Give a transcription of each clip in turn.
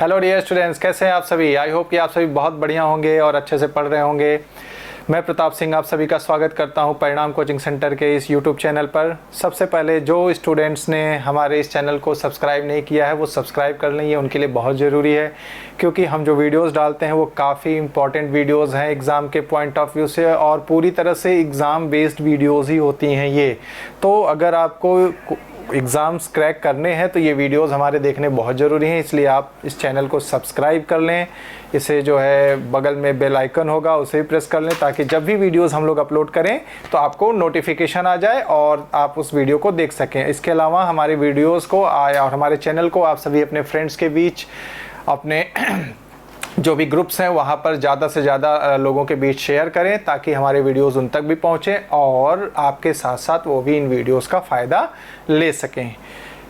Hello dear students, कैसे हैं आप सभी। आई होप कि आप सभी बहुत बढ़िया होंगे और अच्छे से पढ़ रहे होंगे। मैं प्रताप सिंह आप सभी का स्वागत करता हूं परिणाम कोचिंग सेंटर के इस यूट्यूब चैनल पर। सबसे पहले जो स्टूडेंट्स ने हमारे इस चैनल को सब्सक्राइब नहीं किया है वो सब्सक्राइब कर लें, ये उनके लिए बहुत ज़रूरी है क्योंकि हम जो वीडियोस डालते हैं वो काफ़ी इंपॉर्टेंट वीडियोस हैं एग्ज़ाम के पॉइंट ऑफ व्यू से, और पूरी तरह से एग्ज़ाम बेस्ड वीडियोस ही होती हैं ये। तो अगर आपको एग्ज़ाम्स क्रैक करने हैं तो ये वीडियोस हमारे देखने बहुत ज़रूरी हैं, इसलिए आप इस चैनल को सब्सक्राइब कर लें। इसे जो है बगल में बेल आइकन होगा उसे भी प्रेस कर लें ताकि जब भी वीडियोस हम लोग अपलोड करें तो आपको नोटिफिकेशन आ जाए और आप उस वीडियो को देख सकें। इसके अलावा हमारे वीडियोस को और हमारे चैनल को आप सभी अपने फ्रेंड्स के बीच, अपने जो भी ग्रुप्स हैं वहाँ पर ज़्यादा से ज़्यादा लोगों के बीच शेयर करें ताकि हमारे वीडियोस उन तक भी पहुँचें और आपके साथ साथ वो भी इन वीडियोस का फ़ायदा ले सकें।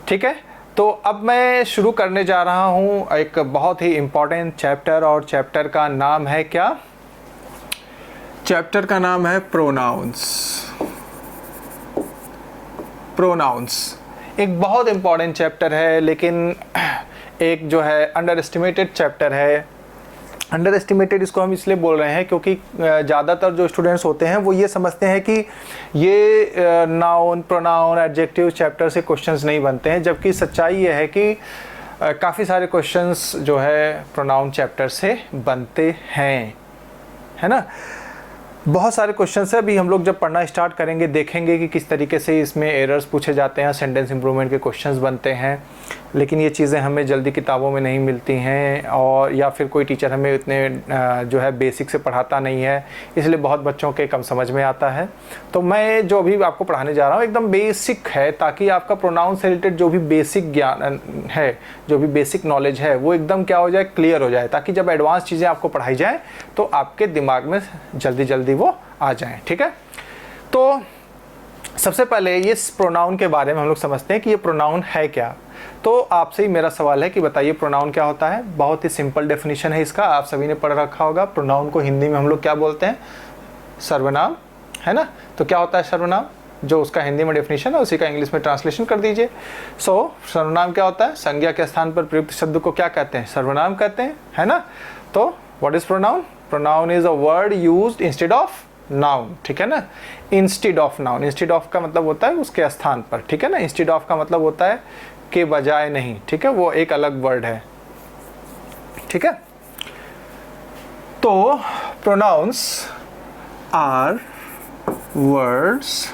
ठीक है, तो अब मैं शुरू करने जा रहा हूँ एक बहुत ही इम्पॉर्टेंट चैप्टर, और चैप्टर का नाम है क्या? चैप्टर का नाम है प्रोनाउंस। प्रोनाउंस एक बहुत इम्पॉर्टेंट चैप्टर है, लेकिन एक जो है अंडर एस्टिमेटेड चैप्टर है। अंडर एस्टिमेटेड इसको हम इसलिए बोल रहे हैं क्योंकि ज़्यादातर जो स्टूडेंट्स होते हैं वो ये समझते हैं कि ये नाउन, प्रोनाउन, एडजेक्टिव चैप्टर से क्वेश्चंस नहीं बनते हैं, जबकि सच्चाई ये है कि काफ़ी सारे क्वेश्चंस जो है प्रोनाउन चैप्टर से बनते हैं, है ना। बहुत सारे क्वेश्चंस हैं। अभी हम लोग जब पढ़ना स्टार्ट करेंगे देखेंगे कि किस तरीके से इसमें एरर्स पूछे जाते हैं, सेंटेंस इंप्रूवमेंट के क्वेश्चंस बनते हैं, लेकिन ये चीज़ें हमें जल्दी किताबों में नहीं मिलती हैं, और या फिर कोई टीचर हमें इतने जो है बेसिक से पढ़ाता नहीं है, इसलिए बहुत बच्चों के कम समझ में आता है। तो मैं जो अभी आपको पढ़ाने जा रहा हूँ एकदम बेसिक है, ताकि आपका प्रोनाउन से रिलेटेड जो भी बेसिक ज्ञान है, जो भी बेसिक नॉलेज है वो एकदम क्या हो जाए, क्लियर हो जाए, ताकि जब एडवांस चीज़ें आपको पढ़ाई जाए तो आपके दिमाग में जल्दी जल्दी वो आ जाएं। ठीक है, तो सबसे पहले ये प्रोनाउन के बारे में हम लोग समझते हैं कि ये प्रोनाउन है क्या। तो आपसे ही मेरा सवाल है कि बताइए प्रोनाउन क्या होता है। बहुत ही सिंपल डेफिनेशन है इसका, आप सभी ने पढ़ रखा होगा। प्रोनाउन को हिंदी में हम लोग क्या बोलते हैं? सर्वनाम, है ना। तो क्या होता है सर्वनाम? जो उसका हिंदी में डेफिनेशन है उसी का इंग्लिश में ट्रांसलेशन कर दीजिए। सर्वनाम क्या होता है? संज्ञा के स्थान पर प्रयुक्त शब्द को क्या कहते हैं? सर्वनाम कहते हैं, है ना। तो what is pronoun? Pronoun is a word used instead of noun, ठीक है ना। Instead of noun, instead of का मतलब होता है उसके स्थान पर, ठीक है ना। इंस्टेड ऑफ का मतलब होता है के बजाय नहीं, ठीक है, वो एक अलग वर्ड है, ठीक है। तो pronouns are words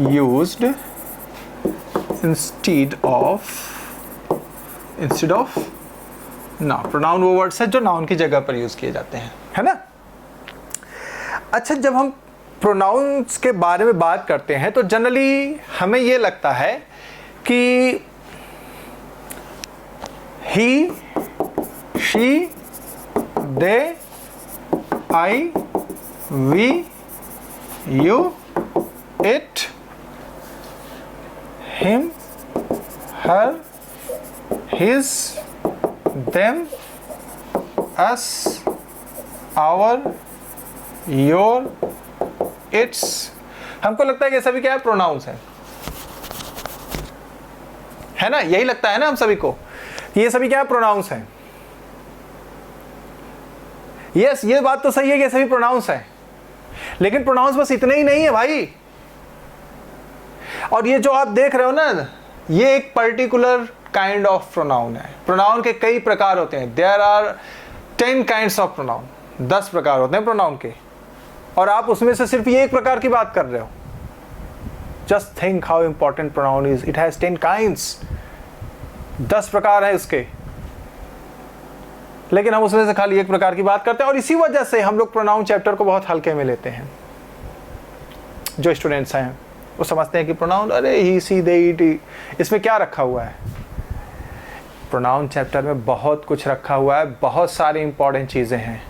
used instead of noun. Pronoun वो वर्ड्स है जो नाउन की जगह पर यूज किए जाते हैं, है ना। अच्छा, जब हम प्रोनाउंस के बारे में बात करते हैं तो जनरली हमें ये लगता है कि he, she, they, I, we, you, it, him, her, his, them, us, our, your, its, हमको लगता है कि सभी क्या है? प्रोनाउंस है ना। यही लगता है ना हम सभी को, ये सभी क्या है? प्रोनाउंस है। यस, ये बात तो सही है कि सभी प्रोनाउंस है, लेकिन प्रोनाउंस बस इतने ही नहीं है भाई। और ये जो आप देख रहे हो ना, ये एक पर्टिकुलर काइंड ऑफ प्रोनाउन है। प्रोनाउन के कई प्रकार होते हैं। There are 10 kinds of pronoun, 10 प्रकार होते हैं प्रोनाउन के, और आप उसमें से सिर्फ ये एक प्रकार की बात कर रहे हो। Just think how important pronoun is, it has 10 kinds, 10 प्रकार है इसके, लेकिन हम उसमें से खाली एक प्रकार की बात करते हैं, और इसी वजह से हम लोग प्रोनाउन चैप्टर को बहुत हल्के में लेते हैं। जो स्टूडेंट्स हैं वो समझते हैं कि प्रोनाउन, अरे ही, सी, दे, इट, इसमें क्या रखा हुआ है? प्रोनाउन चैप्टर में बहुत कुछ रखा हुआ है, बहुत सारी इंपॉर्टेंट चीजें हैं,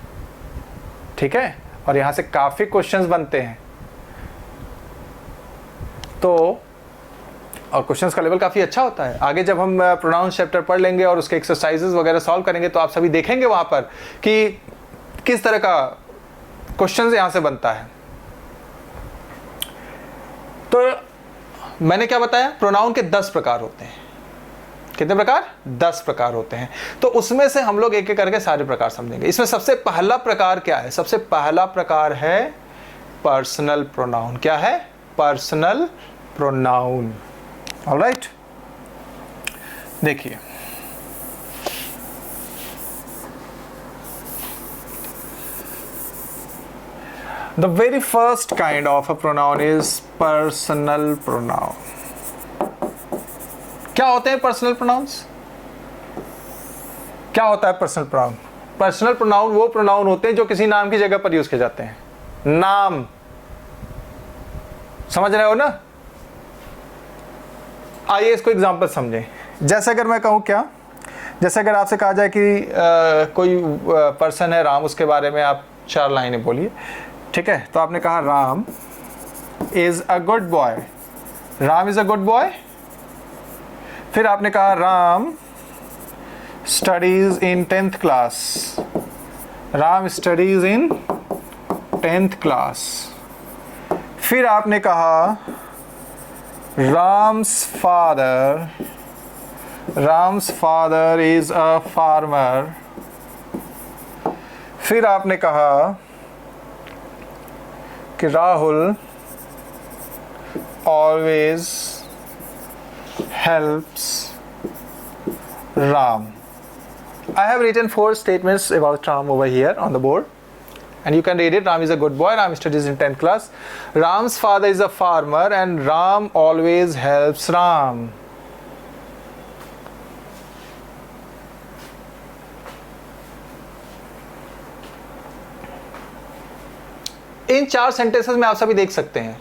ठीक है, और यहां से काफी क्वेश्चंस बनते हैं। तो और क्वेश्चंस का लेवल काफ़ी अच्छा होता है। आगे जब हम प्रोनाउंस चैप्टर पढ़ लेंगे और उसके एक्सरसाइजेस वगैरह सॉल्व करेंगे तो आप सभी देखेंगे वहाँ पर कि किस तरह का क्वेश्चंस यहाँ से बनता है। तो मैंने क्या बताया, प्रोनाउन के 10 प्रकार होते हैं। कितने प्रकार? 10 प्रकार होते हैं। तो उसमें से हम लोग एक एक करके सारे प्रकार समझेंगे। इसमें सबसे पहला प्रकार क्या है? सबसे पहला प्रकार है पर्सनल प्रोनाउन। क्या है? Personal pronoun. ऑलराइट, देखिए the very first kind of a pronoun is personal pronoun. क्या होते हैं पर्सनल प्रोनाउंस? क्या होता है पर्सनल प्रोनाउन? पर्सनल प्रोनाउन वो प्रोनाउन होते हैं जो किसी नाम की जगह पर यूज किए जाते हैं। नाम, समझ रहे हो ना? आइए इसको एग्जांपल समझें। जैसे अगर मैं कहूं, क्या, जैसे अगर आपसे कहा जाए कि कोई पर्सन है राम, उसके बारे में आप 4 लाइनें बोलिए, ठीक है? तो आपने कहा Ram is a good boy. Ram is a good boy. फिर आपने कहा Ram studies in 10th class. Ram studies in 10th class. फिर आपने कहा Ram's father is a farmer. फिर आपने कहा कि Rahul always helps Ram. I have written 4 statements about Ram over here on the board, and you can read it. Ram is a good boy. Ram studies in 10th class. Ram's father is a farmer, and Ram always helps Ram. In 4 sentences में आप सभी देख सकते हैं,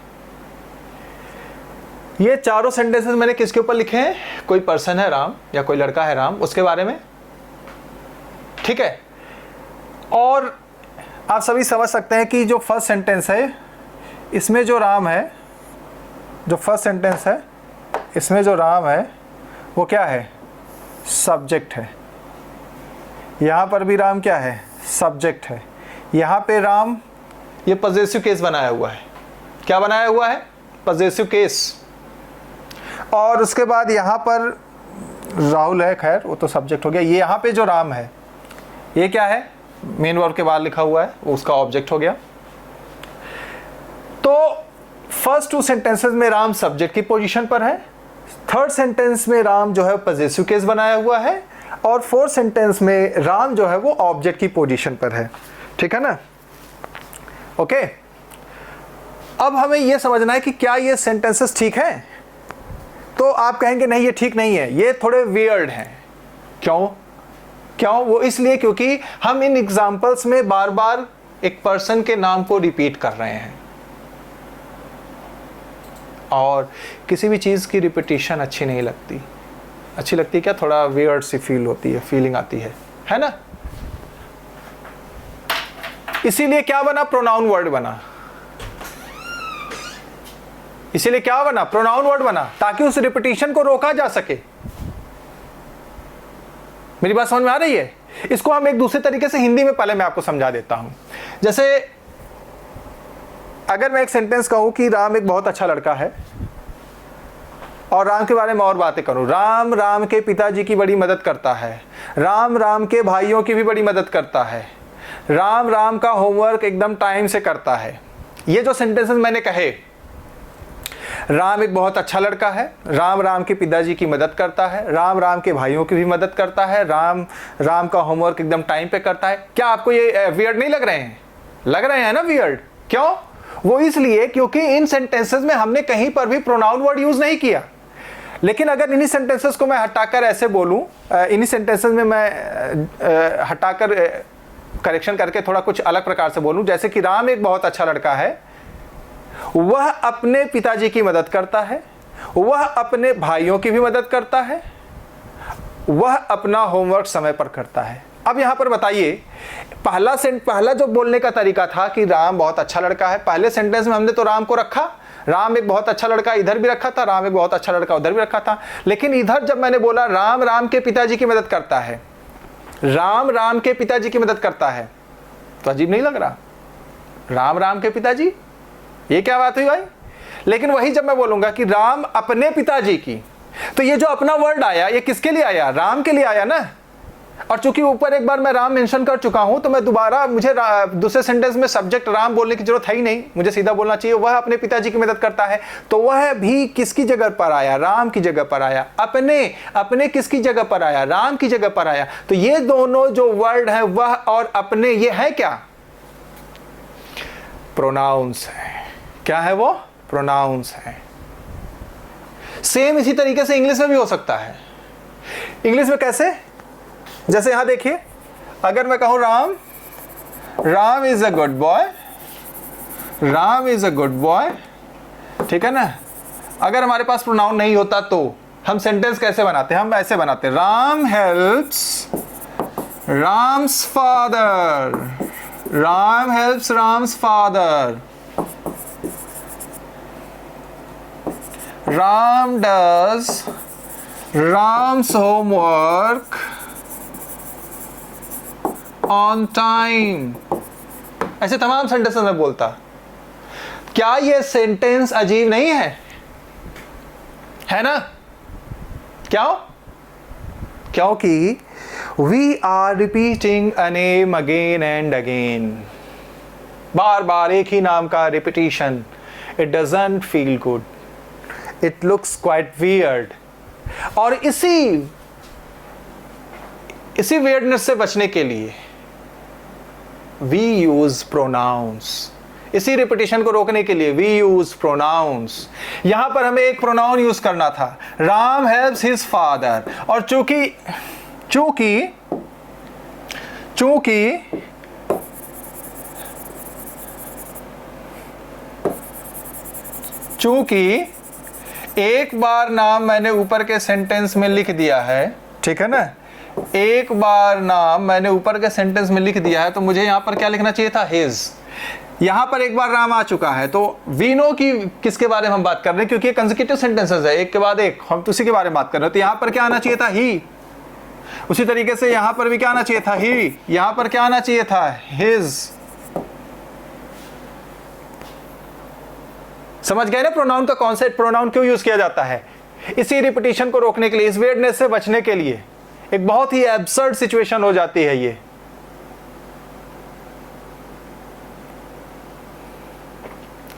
ये चारों sentences मैंने किसके ऊपर लिखे हैं? कोई पर्सन है राम या कोई लड़का है राम, उसके बारे में, ठीक है? और आप सभी समझ सकते हैं कि जो फर्स्ट सेंटेंस है इसमें जो राम है, जो फर्स्ट सेंटेंस है इसमें जो राम है वो क्या है? सब्जेक्ट है। यहाँ पर भी राम क्या है? सब्जेक्ट है। यहाँ पे राम, ये पॉजेसिव केस बनाया हुआ है। क्या बनाया हुआ है? Possessive case. और उसके बाद यहाँ पर राहुल है, खैर वो तो सब्जेक्ट हो गया। ये यहाँ पे जो राम है ये क्या है? मेन वर्ब के बाद लिखा हुआ है, वो उसका ऑब्जेक्ट हो गया। तो फर्स्ट 2 सेंटेंसेस में राम सब्जेक्ट की पोजीशन पर है, थर्ड सेंटेंस में राम जो है पॉजेसिव केस बनाया हुआ है, और फोर्थ सेंटेंस में राम जो है वो ऑब्जेक्ट की पोजीशन पर है। ठीक है ना? ओके, अब हमें यह समझना है कि क्या ये सेंटेंसेस ठीक हैं? तो आप कहेंगे नहीं ये ठीक नहीं है, ये थोड़े वियर्ड हैं। क्यों? वो इसलिए क्योंकि हम इन एग्जाम्पल्स में बार बार एक पर्सन के नाम को रिपीट कर रहे हैं, और किसी भी चीज़ की रिपीटिशन अच्छी नहीं लगती। अच्छी लगती क्या? थोड़ा वियर्ड सी फील होती है, फीलिंग आती है ना? इसीलिए क्या बना? प्रोनाउन वर्ड बना। इसीलिए क्या बना? प्रोनाउन वर्ड बना, ताकि उस रिपीटिशन को रोका जा सके। मेरी बात समझ में आ रही है? इसको हम एक दूसरे तरीके से हिंदी में पहले मैं आपको समझा देता हूं। जैसे अगर मैं एक सेंटेंस कहूं कि राम एक बहुत अच्छा लड़का है, और राम के बारे में और बातें करूं, राम के पिताजी की बड़ी मदद करता है, राम के भाइयों की भी बड़ी मदद करता है, राम का होमवर्क एकदम टाइम से करता है। ये जो सेंटेंसेस मैंने कहे, राम एक बहुत अच्छा लड़का है, राम के पिताजी की मदद करता है, राम के भाइयों की भी मदद करता है, राम का होमवर्क एकदम टाइम पे करता है। क्या आपको ये वियर्ड नहीं लग रहे हैं? लग रहे हैं ना वियर्ड? क्यों? वो इसलिए क्योंकि इन सेंटेंसेस में हमने कहीं पर भी प्रोनाउन वर्ड यूज नहीं किया। लेकिन अगर इन्हीं सेंटेंसेस को मैं हटाकर ऐसे बोलूं, इन्हीं सेंटेंसेस में मैं हटाकर करेक्शन करके थोड़ा कुछ अलग प्रकार से बोलूं, जैसे कि राम एक बहुत अच्छा लड़का है, वह अपने पिताजी की मदद करता है, वह अपने भाइयों की भी मदद करता है, वह अपना होमवर्क समय पर करता है। अब यहां पर बताइए, पहला जो बोलने का तरीका था कि राम बहुत अच्छा लड़का है, पहले सेंटेंस में हमने तो राम को रखा, राम एक बहुत अच्छा लड़का इधर भी रखा था, राम एक बहुत अच्छा लड़का उधर भी रखा था। लेकिन इधर जब मैंने बोला राम के पिताजी की मदद करता है, राम के पिताजी की मदद करता है, तो अजीब नहीं लग रहा? राम के पिताजी, ये क्या बात हुई भाई? लेकिन वही जब मैं बोलूंगा कि राम अपने पिताजी की, तो ये जो अपना वर्ड आया ये किसके लिए आया? राम के लिए आया ना। और चूंकि ऊपर एक बार मैं राम मेंशन कर चुका हूं तो मैं दोबारा, मुझे दूसरे सेंटेंस में सब्जेक्ट राम बोलने की जरूरत है ही नहीं, मुझे सीधा बोलना चाहिए वह अपने पिताजी की मदद करता है। तो वह भी किसकी जगह पर आया? राम की जगह पर आया। अपने किसकी जगह पर आया? राम की जगह पर आया। तो ये दोनों जो वर्ड है वह और अपने, ये है क्या? प्रोनाउंस है। क्या है वो? प्रोनाउंस है। सेम इसी तरीके से इंग्लिश में भी हो सकता है। इंग्लिश में कैसे? जैसे यहां देखिए, अगर मैं कहूं Ram is a good boy, Ram is a good boy, ठीक है ना। अगर हमारे पास प्रोनाउन नहीं होता तो हम सेंटेंस कैसे बनाते हैं? हम ऐसे बनाते हैं, Ram helps Ram's father, Ram helps Ram's father, Ram does Ram's homework on time. ऐसे तमाम सेंटेंसेस में बोलता। क्या ये सेंटेंस अजीब नहीं है ना? क्यों? क्योंकि we are repeating a name again and again. बार बार एक ही नाम का repetition, it doesn't feel good, it looks quite weird. और इसी वियर्डनेस से बचने के लिए we use pronouns। इसी रिपीटिशन को रोकने के लिए we use pronouns। यहां पर हमें एक प्रोनाउन यूज करना था, राम helps his father। और चूंकि एक बार नाम मैंने ऊपर के सेंटेंस में लिख दिया है, ठीक है ना, एक बार नाम मैंने ऊपर के सेंटेंस में लिख दिया है, तो मुझे यहां पर क्या लिखना चाहिए था? हिज। यहां पर एक बार राम आ चुका है तो वी नो कि किसके बारे में हम बात कर रहे हैं, क्योंकि ये कंसेक्यूटिव सेंटेंसेस है, एक के बाद एक, हम तो उसी के बारे में बात कर रहे हैं। तो यहां पर क्या आना चाहिए था? ही। उसी तरीके से यहां पर भी क्या आना चाहिए था? ही। यहां पर क्या आना चाहिए था? हिज। समझ गए ना प्रोनाउन का कॉन्सेप्ट? प्रोनाउन क्यों यूज किया जाता है? इसी रिपीटिशन को रोकने के लिए, इस वियर्डनेस से बचने के लिए। एक बहुत ही एब्सर्ड सिचुएशन हो जाती है ये।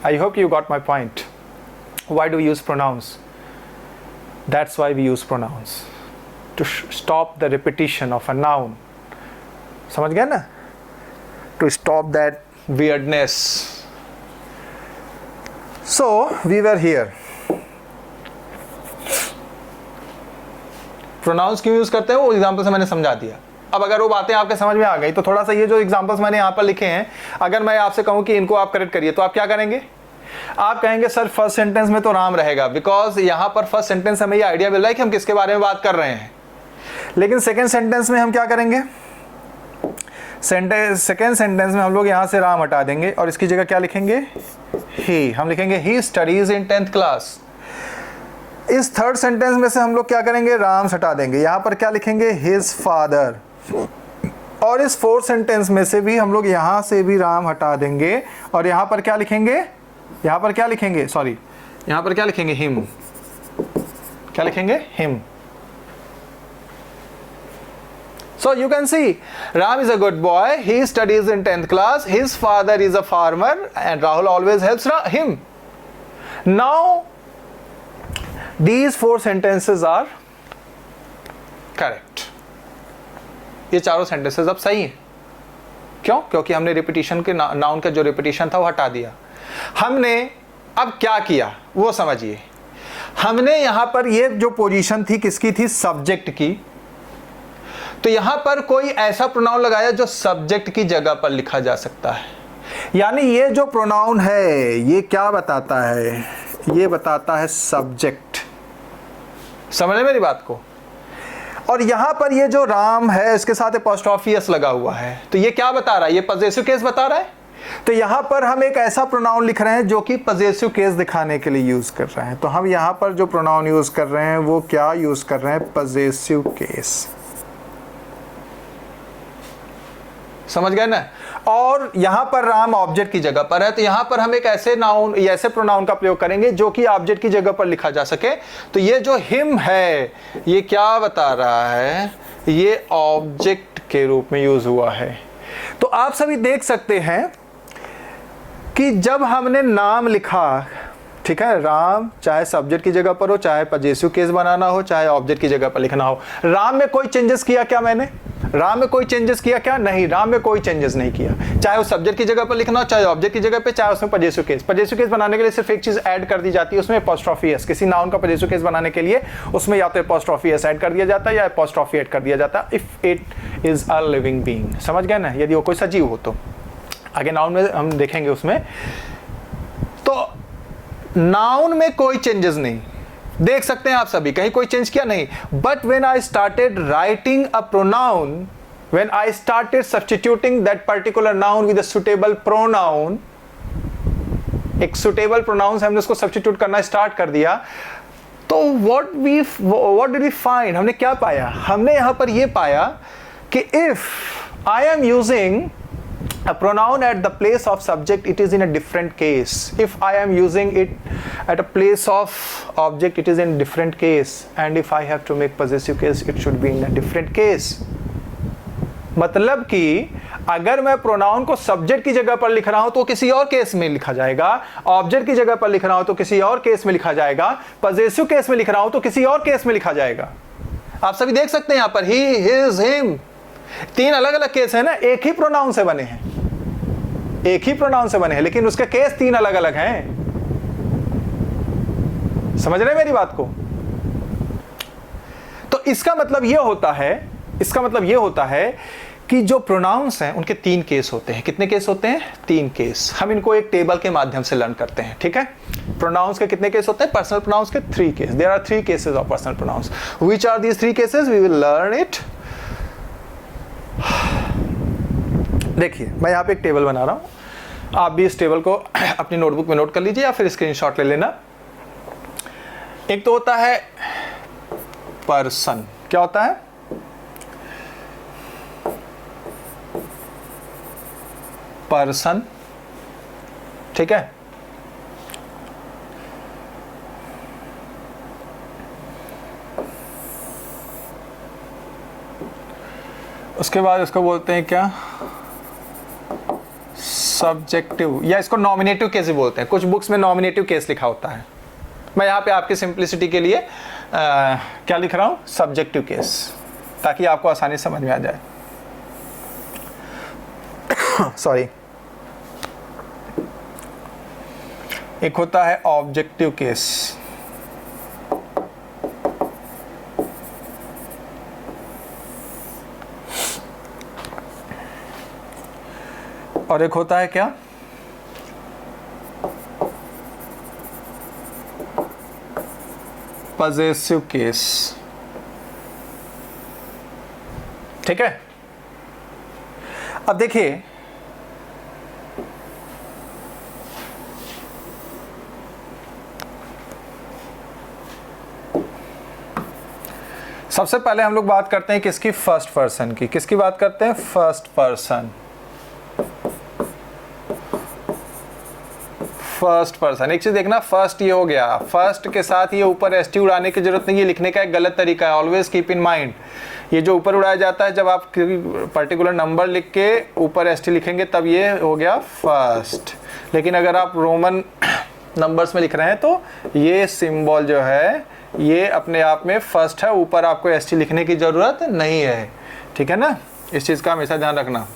I hope you got my point. Why do we use pronouns? That's why we use pronouns, to stop the repetition of a noun. समझ गए ना? To stop that weirdness. So we were here. Pronouns क्यों use करते हैं वो example से मैंने समझा दिया। अब अगर वो बातें आपके समझ में आ गई तो थोड़ा सा ये जो एग्जाम्पल्स मैंने यहाँ पर लिखे हैं, अगर मैं आपसे कहूँ कि इनको आप करेक्ट करिए तो आप क्या करेंगे? आप कहेंगे सर फर्स्ट सेंटेंस में तो राम रहेगा, बिकॉज यहाँ पर फर्स्ट सेंटेंस हमें ये आइडिया मिल रहा है कि हम किसके बारे में बात कर रहे हैं। लेकिन सेकेंड सेंटेंस में हम क्या करेंगे? सेकेंड सेंटेंस में हम लोग यहाँ से राम हटा देंगे और इसकी जगह क्या लिखेंगे? ही। हम लिखेंगे he studies in 10th class. इस थर्ड सेंटेंस में से हम लोग क्या करेंगे? राम हटा देंगे, यहाँ पर क्या लिखेंगे? His father. और इस फोर्थ सेंटेंस में से भी हम लोग यहाँ से भी राम हटा देंगे और यहाँ पर क्या लिखेंगे? यहाँ पर क्या लिखेंगे? सॉरी, यहाँ पर क्या लिखेंगे? हिम। क्या लिखेंगे? Him. So you can see Ram is a good boy, he studies in 10th class, his father is a farmer and Rahul always helps him. Now these four sentences are correct. ये चारों sentences अब सही हैं। क्यों? क्योंकि हमने repetition के noun का जो रिपीटिशन था वो हटा दिया। हमने अब क्या किया वो समझिए। हमने यहां पर ये जो पोजीशन थी किसकी थी? सब्जेक्ट की। तो यहां पर कोई ऐसा प्रोनाउन लगाया जो सब्जेक्ट की जगह पर लिखा जा सकता है। यानी ये जो प्रोनाउन है ये क्या बताता है? ये बताता है सब्जेक्ट। समझे मेरी बात को? और यहां पर ये जो राम है इसके साथ एपोस्ट्रोफी एस लगा हुआ है, तो ये क्या बता रहा है? ये पजेसिव केस बता रहा है। तो यहां पर हम एक ऐसा प्रोनाउन लिख रहे हैं जो कि पजेसिव केस दिखाने के लिए यूज कर रहे हैं। तो हम यहां पर जो प्रोनाउन यूज कर रहे हैं वो क्या यूज कर रहे हैं? Possessive case. समझ गए ना। और यहाँ पर राम ऑब्जेक्ट की जगह पर है, तो यहाँ पर हम एक ऐसे नाउन या ऐसे प्रोनाउन का प्रयोग करेंगे जो कि ऑब्जेक्ट की जगह पर लिखा जा सके। तो ये जो हिम है ये क्या बता रहा है, ये ऑब्जेक्ट के रूप में यूज हुआ है। तो आप सभी देख सकते हैं कि जब हमने नाम लिखा, ठीक है, राम चाहे सब्जेक्ट की जगह पर हो, चाहे पजेसिव केस बनाना हो, चाहे ऑब्जेक्ट की जगह पर लिखना हो, राम में कोई चेंजेस किया क्या मैंने? राम में कोई चेंजेस किया क्या? नहीं, राम में कोई चेंजेस नहीं किया। चाहे वो सब्जेक्ट की जगह पर लिखना हो, चाहे ऑब्जेक्ट की जगह पे, चाहे उसमें पजेसिव केस। पजेसिव केस बनाने के लिए सिर्फ एक चीज ऐड कर दी जाती है, उसमें एपोस्ट्रोफी एस। किसी नाउन का पजेसिव केस बनाने के लिए उसमें या तो एपोस्ट्रोफी एस ऐड कर दिया जाता है या एपोस्ट्रोफी ऐड कर दिया जाता है, if it is a living being. समझ गए ना, यदि वो कोई सजीव हो तो। आगे नाउन में हम देखेंगे उसमें। तो नाउन में कोई चेंजेस नहीं, देख सकते हैं आप सभी, कहीं कोई चेंज किया नहीं। But when I started writing a pronoun, when I started substituting that particular noun with a suitable pronoun, एक सुटेबल प्रोनाउन से हमने उसको सब्स्टिट्यूट करना स्टार्ट कर दिया, तो व्हाट डिड वी फाइंड, हमने क्या पाया? हमने यहां पर यह पाया कि if I am using a pronoun at the place of subject, it is in a different case. If I am using it at a place of object, it is in different case. And if I have to make possessive case, it should be in a different case. मतलब कि अगर मैं pronoun को subject की जगह पर लिख रहा हूं तो किसी और केस में लिखा जाएगा, ऑब्जेक्ट की जगह पर लिख रहा हूं तो किसी और केस में लिखा जाएगा, पजेसिव केस में लिख रहा हूं तो किसी और केस में लिखा जाएगा। आप सभी देख सकते हैं यहां पर ही, हिज, हिम, तीन अलग अलग केस है ना, एक ही प्रोनाउन से बने हैं, एक ही प्रोनाउन से बने हैं, लेकिन उसके केस तीन अलग अलग हैं। समझ रहे हैं मेरी बात को? तो इसका मतलब यह होता है, इसका मतलब यह होता है कि जो प्रोनाउंस हैं उनके तीन केस होते हैं। कितने केस होते हैं? तीन केस। हम इनको एक टेबल के माध्यम से लर्न करते हैं, ठीक है। प्रोनाउंस के कितने केस होते हैं? पर्सनल प्रोनाउंस के 3 case. There are 3 cases of personal pronouns. Which are these 3 cases? We will learn it. देखिए मैं यहाँ पे एक टेबल बना रहा हूँ, आप भी इस टेबल को अपनी नोटबुक में नोट कर लीजिए या फिर स्क्रीनशॉट ले लेना। एक तो होता है पर्सन। क्या होता है? पर्सन, ठीक है। उसके बाद इसको बोलते हैं क्या? सब्जेक्टिव, या इसको नॉमिनेटिव केस भी बोलते हैं। कुछ बुक्स में नॉमिनेटिव केस लिखा होता है। मैं यहाँ पे आपकी सिंप्लिसिटी के लिए क्या लिख रहा हूँ? सब्जेक्टिव केस, ताकि आपको आसानी से समझ में आ जाए। सॉरी। एक होता है ऑब्जेक्टिव केस, और एक होता है क्या? पजेसिव केस, ठीक है। अब देखिए सबसे पहले हम लोग बात करते हैं किसकी? फर्स्ट पर्सन की। किसकी बात करते हैं? First person. फर्स्ट पर्सन, एक चीज देखना, फर्स्ट ये हो गया, फर्स्ट के साथ ये ऊपर एसटी उड़ाने की जरूरत नहीं, ये लिखने का एक गलत तरीका है। ऑलवेज कीप इन माइंड, ये जो ऊपर उड़ाया जाता है, जब आप पर्टिकुलर नंबर लिख के ऊपर एसटी लिखेंगे तब ये हो गया फर्स्ट। लेकिन अगर आप रोमन नंबर्स में लिख रहे हैं तो ये सिंबल जो है ये अपने आप में फर्स्ट है, ऊपर आपको एसटी लिखने की जरूरत नहीं है, ठीक है ना। इस चीज का हमेशा ध्यान रखना।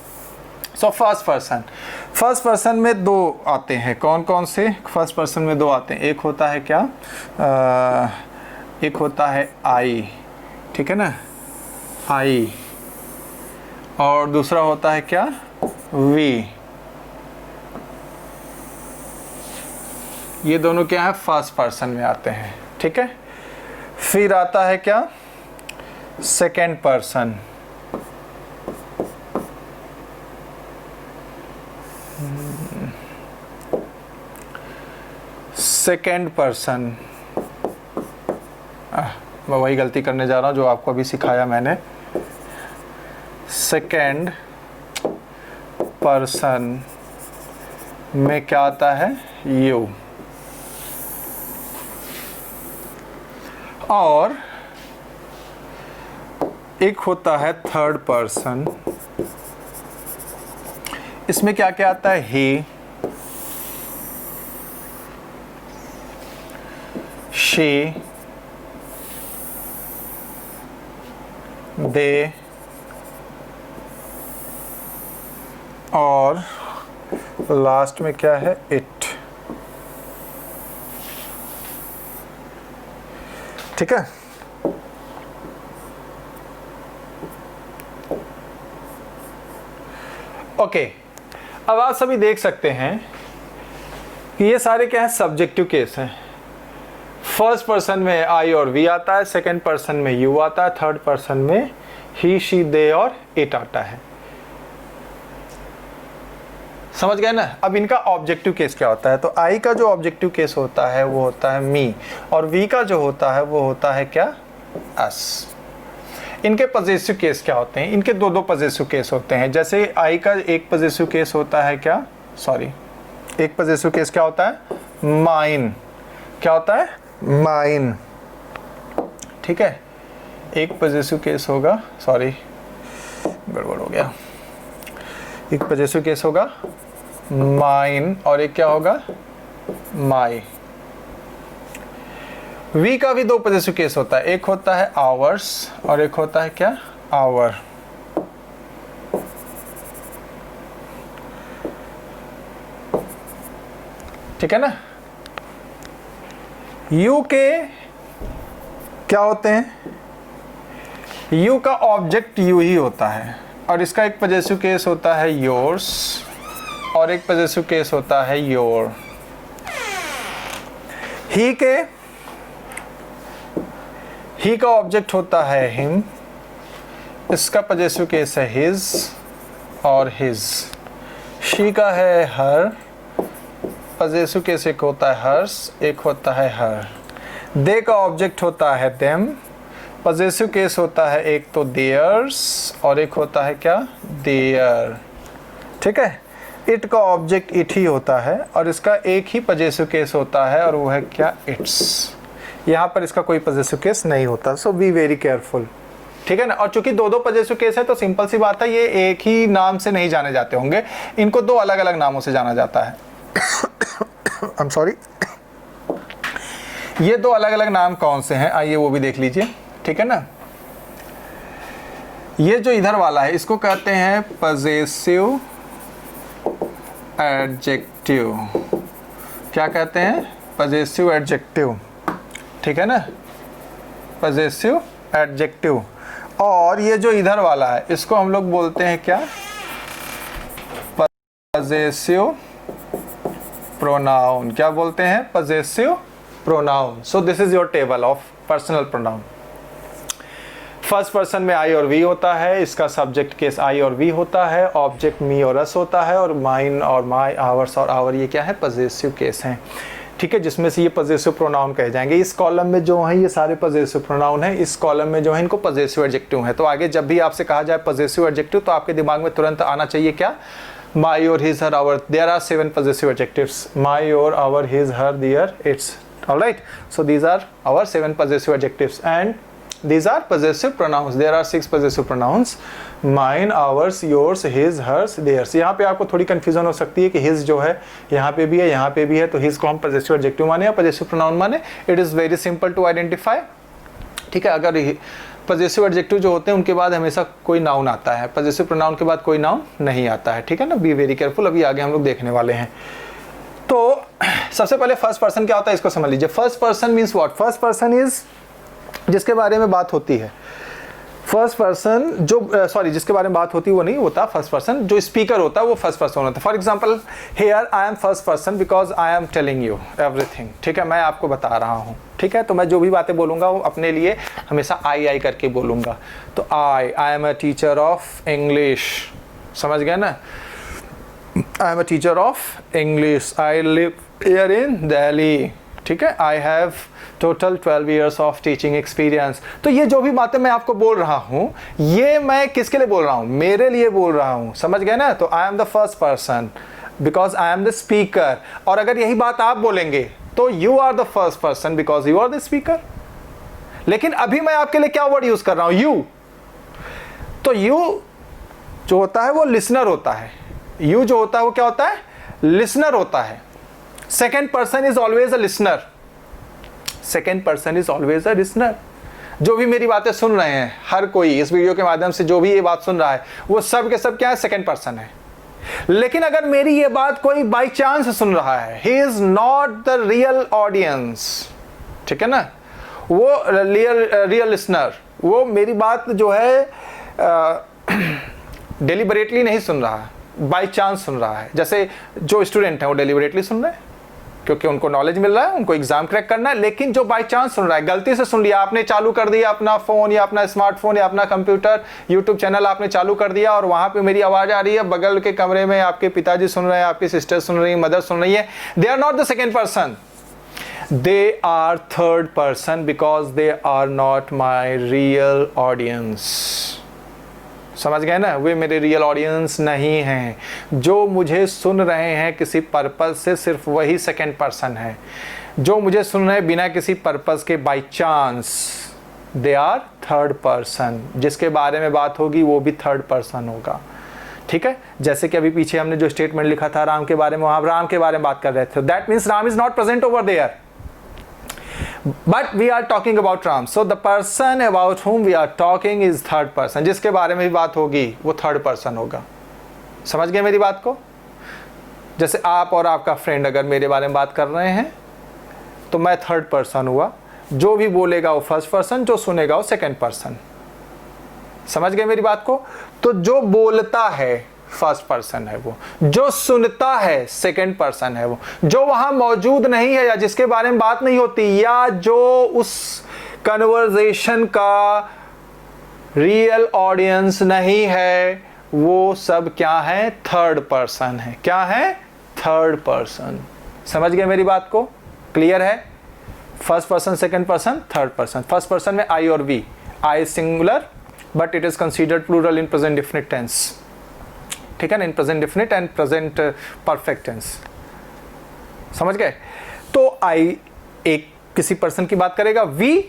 So first person, first person में दो आते हैं। कौन कौन से? फर्स्ट पर्सन में दो आते हैं। एक होता है क्या? एक होता है आई, ठीक है ना, आई, और दूसरा होता है क्या? वी। ये दोनों क्या है? फर्स्ट पर्सन में आते हैं, ठीक है। फिर आता है क्या? Second person. सेकेंड पर्सन, मैं वही गलती करने जा रहा हूँ जो आपको अभी सिखाया मैंने। सेकेंड पर्सन में क्या आता है? यू। और एक होता है थर्ड पर्सन, इसमें क्या क्या आता है? ही, शी, दे और लास्ट में क्या है? इट। ठीक है। ओके, अब आप सभी देख सकते हैं कि ये सारे क्या है? सब्जेक्टिव केस हैं। फर्स्ट पर्सन में आई और वी आता है, सेकंड पर्सन में यू आता है, थर्ड पर्सन में ही, शी, दे और इट आता है। समझ गए ना? अब इनका ऑब्जेक्टिव केस क्या होता है? तो आई का जो ऑब्जेक्टिव केस होता है वो होता है मी, और वी का जो होता है वो होता है क्या? अस। इनके पॉजेसिव केस क्या होते हैं? इनके दो पॉजेसिव केस होते हैं। जैसे आई का एक पॉजेसिव केस होता है क्या? एक पॉजेसिव केस क्या होता है? माइन। क्या होता है? माइन। ठीक है, एक पॉजेसिव केस होगा, गड़बड़ हो गया। एक पॉजेसिव केस होगा माइन और एक क्या होगा? माई। वी का भी दो पॉजेसिव केस होता है, एक होता है आवर्स और एक होता है क्या? आवर। ठीक है ना? यू के क्या होते हैं? यू का ऑब्जेक्ट यू ही होता है, और इसका एक पॉजेसिव केस होता है योर्स और एक पॉजेसिव केस होता है योर। ही का ऑब्जेक्ट होता है हिम, इसका पॉजेसिव केस है हिज और हिज। शी का है हर, पॉजेसिव केस एक होता है हर्स, एक होता है हर। दे का ऑब्जेक्ट होता है देम, पॉजेसिव केस होता है एक तो देयर्स और एक होता है क्या? देयर। ठीक है। इट का ऑब्जेक्ट इट ही होता है और इसका एक ही पॉजेसिव केस होता है और वो है क्या? इट्स। यहाँ पर इसका कोई पॉजेसिव केस नहीं होता, सो बी वेरी केयरफुल। ठीक है ना? और चूंकि दो पॉजेसिव केस है तो सिंपल सी बात है, ये एक ही नाम से नहीं जाने जाते होंगे, इनको दो अलग अलग नामों से जाना जाता है। I'm sorry। ये दो अलग अलग नाम कौन से हैं? आइए वो भी देख लीजिए। ठीक है ना? ये जो इधर वाला है इसको कहते हैं पॉजेसिव एडजेक्टिव। क्या कहते हैं? Possessive adjective. ठीक है ना? Possessive adjective. और ये जो इधर वाला है इसको हम लोग बोलते हैं क्या? Possessive pronoun. क्या बोलते हैं? Possessive pronoun. So this is your table of personal pronoun. First person में आई और वी होता है, इसका सब्जेक्ट केस आई और वी होता है, ऑब्जेक्ट मी और अस होता है, और माइन और माई, आवर्स और आवर ये क्या है? पॉजेसिव केस हैं। ठीक है, जिसमें से ये पॉजेसिव प्रोनाउन कहे जाएंगे। इस कॉलम में जो है ये सारे पॉजेसिव प्रोनाउन है, इस कॉलम में जो है इनको पॉजेसिव एडजेक्टिव है। तो आगे जब भी आपसे कहा जाए पॉजेसिव एडजेक्टिव तो आपके दिमाग में तुरंत आना चाहिए क्या? My, your, his, her, our. There are 7 possessive adjectives. My, your, our, his, her, their, its. All right. So these are our 7 possessive adjectives, and these are possessive pronouns. There are 6 possessive pronouns. Mine, ours, yours, his, hers, theirs. यहाँ पे आपको थोड़ी confusion हो सकती है कि his जो है यहाँ पे भी है, यहाँ पे भी है, तो his को हम possessive adjective माने या possessive pronoun माने. It is very simple to identify. ठीक है, अगर पॉजेसिव एडजेक्टिव जो होते हैं उनके बाद हमेशा कोई नाउन आता है, पॉजेसिव प्रोनाउन के बाद कोई नाउन नहीं आता है। ठीक है ना? बी वेरी केयरफुल, अभी आगे हम लोग देखने वाले हैं। तो सबसे पहले फर्स्ट पर्सन क्या होता है इसको समझ लीजिए। First person means what? First person is जिसके बारे में बात होती है। फर्स्ट पर्सन जो जिसके बारे में बात होती है वो नहीं होता फर्स्ट पर्सन, जो स्पीकर होता है वो फर्स्ट पर्सन होता है। For example here I am first person because I am telling you everything. ठीक है, मैं आपको बता रहा हूँ। ठीक है, तो मैं जो भी बातें बोलूँगा वो अपने लिए हमेशा आई करके बोलूँगा। तो I am a teacher of English. समझ गए ना? I am a teacher of English. I live here in Delhi. ठीक है, I have total 12 years of teaching experience. तो ये जो भी बातें मैं आपको बोल रहा हूँ, ये मैं किसके लिए बोल रहा हूँ? मेरे लिए बोल रहा हूँ, समझ गए ना? तो I am the first person because I am the speaker. और अगर यही बात आप बोलेंगे तो you are the first person because you are the speaker. लेकिन अभी मैं आपके लिए क्या वर्ड यूज कर रहा हूं? यू। तो यू जो होता है वो लिसनर होता है। यू जो होता है वो क्या होता है? लिसनर होता है। Second person is always a listener. Second person is always a listener. जो भी मेरी बातें सुन रहे हैं, हर कोई इस वीडियो के माध्यम से जो भी ये बात सुन रहा है, वो सब के सब क्या है? सेकेंड पर्सन है। लेकिन अगर मेरी ये बात कोई बाई चांस सुन रहा है, he is not the real audience, ठीक है ना, वो रियल लिसनर, वो मेरी बात जो है डेलिबरेटली नहीं सुन रहा है, बाई चांस सुन रहा है। जैसे जो स्टूडेंट है वो डेलिबरेटली सुन रहे हैं क्योंकि उनको नॉलेज मिल रहा है, उनको एग्जाम क्रैक करना है। लेकिन जो बाई चांस सुन रहा है, गलती से सुन लिया, आपने चालू कर दिया अपना फ़ोन या अपना स्मार्टफोन या अपना कंप्यूटर, यूट्यूब चैनल आपने चालू कर दिया और वहाँ पे मेरी आवाज़ आ रही है, बगल के कमरे में आपके पिताजी सुन रहे हैं, आपकी सिस्टर सुन रही है, मदर सुन रही है। They are not the second person, they are third person because they are not my real audience. समझ गए ना? वे मेरे रियल ऑडियंस नहीं हैं। जो मुझे सुन रहे हैं किसी पर्पस से, सिर्फ वही सेकेंड पर्सन है। जो मुझे सुन रहे हैं बिना किसी पर्पस के, by chance, they are third person. जिसके बारे में बात होगी वो भी थर्ड पर्सन होगा, ठीक है? जैसे कि अभी पीछे हमने जो स्टेटमेंट लिखा था राम के बारे में, वहां राम के बारे में बात कर रहे थे। That means Ram is not present over there, but we are talking about Ram. So the person about whom we are talking is third person. जिसके बारे में भी बात होगी वो थर्ड पर्सन होगा। समझ गए मेरी बात को? जैसे आप और आपका फ्रेंड अगर मेरे बारे में बात कर रहे हैं तो मैं थर्ड पर्सन हुआ। जो भी बोलेगा वो फर्स्ट पर्सन, जो सुनेगा वो सेकेंड पर्सन। समझ गए मेरी बात को? तो जो बोलता है फर्स्ट पर्सन है वो, जो सुनता है सेकंड पर्सन है वो, जो वहां मौजूद नहीं है या जिसके बारे में बात नहीं होती या जो उस कन्वर्सेशन का रियल ऑडियंस नहीं है, वो सब क्या है? थर्ड पर्सन है। क्या है? Third person. समझ गए मेरी बात को? क्लियर है? First person, second person, third person. First person में आई और we. I singular but it is considered plural in present definite tense, ठीक है ना? In present definite and present perfect tense. समझ गए? तो आई एक किसी पर्सन की बात करेगा। वी,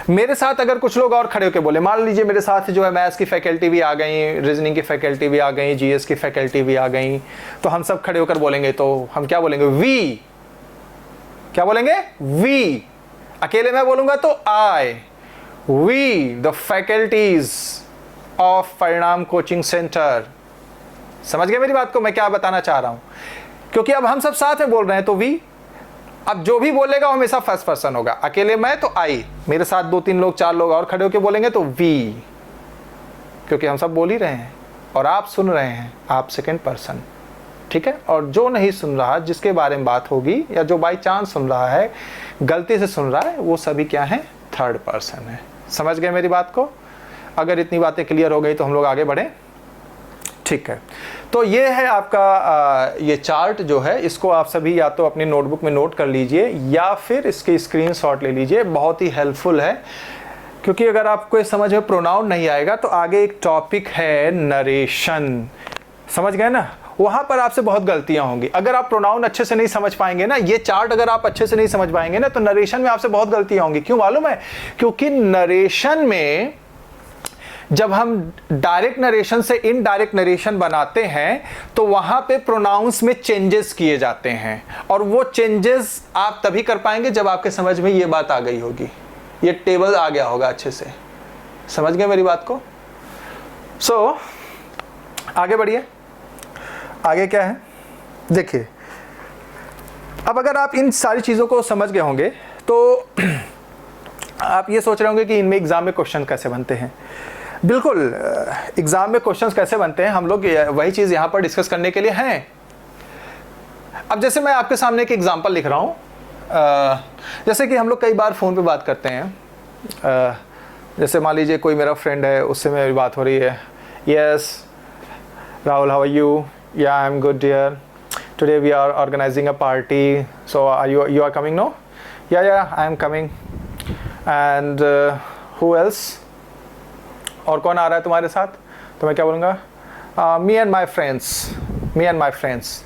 मेरे साथ अगर कुछ लोग और खड़े होकर बोले, मान लीजिए मेरे साथ जो है मैथ्स की फैकल्टी भी आ गई, रीजनिंग की फैकल्टी भी आ गई, जीएस की फैकल्टी भी आ गई, तो हम सब खड़े होकर बोलेंगे तो हम क्या बोलेंगे? वी। क्या बोलेंगे? वी। अकेले मैं बोलूंगा तो आई। वी द फैकल्टीज ऑफ परिणाम कोचिंग सेंटर। समझ गए मेरी बात को? मैं क्या बताना चाह रहा हूं? क्योंकि अब हम सब साथ में बोल रहे हैं तो वी। अब जो भी बोलेगा वो हमेशा फर्स्ट पर्सन होगा। अकेले मैं तो आई, मेरे साथ 2-3 लोग 4 लोग और खड़े होकर बोलेंगे तो वी, क्योंकि हम सब बोल ही रहे हैं और आप सुन रहे हैं, आप सेकंड पर्सन, ठीक है? और जो नहीं सुन रहा, जिसके बारे में बात होगी या जो बाई चांस सुन रहा है, गलती से सुन रहा है, वो सभी क्या है? थर्ड पर्सन है। समझ गए मेरी बात को? अगर इतनी बातें क्लियर हो गई तो हम लोग आगे बढ़े, ठीक है? तो ये है आपका ये चार्ट जो है, इसको आप सभी या तो अपनी नोटबुक में नोट कर लीजिए या फिर इसके स्क्रीनशॉट ले लीजिए। बहुत ही हेल्पफुल है, क्योंकि अगर आपको समझ में प्रोनाउन नहीं आएगा तो आगे एक टॉपिक है नरेशन। समझ गए ना? वहाँ पर आपसे बहुत गलतियाँ होंगी। अगर आप प्रोनाउन अच्छे से नहीं समझ पाएंगे ना, ये चार्ट अगर आप अच्छे से नहीं समझ पाएंगे ना, तो नरेशन में आपसे बहुत गलतियाँ होंगी। क्यों मालूम है? क्योंकि नरेशन में जब हम डायरेक्ट नरेशन से इनडायरेक्ट नरेशन बनाते हैं तो वहां पे प्रोनाउंस में चेंजेस किए जाते हैं, और वो चेंजेस आप तभी कर पाएंगे जब आपके समझ में ये बात आ गई होगी, ये टेबल आ गया होगा अच्छे से। समझ गए मेरी बात को? सो आगे बढ़िए। आगे क्या है देखिए। अब अगर आप इन सारी चीज़ों को समझ गए होंगे तो आप ये सोच रहे होंगे कि इनमें एग्जाम में क्वेश्चन कैसे बनते हैं। बिल्कुल, एग्जाम में क्वेश्चंस कैसे बनते हैं, हम लोग वही चीज़ यहाँ पर डिस्कस करने के लिए हैं। अब जैसे मैं आपके सामने एक एग्जांपल लिख रहा हूँ, जैसे कि हम लोग कई बार फ़ोन पे बात करते हैं। जैसे मान लीजिए कोई मेरा फ्रेंड है, उससे मेरी बात हो रही है। Yes Rahul, how are you? Yeah I am good dear. today we are organizing a party, so you are coming? No? Yeah, I am coming. And who else? और कौन आ रहा है तुम्हारे साथ? तो मैं क्या बोलूँगा? Me and my friends.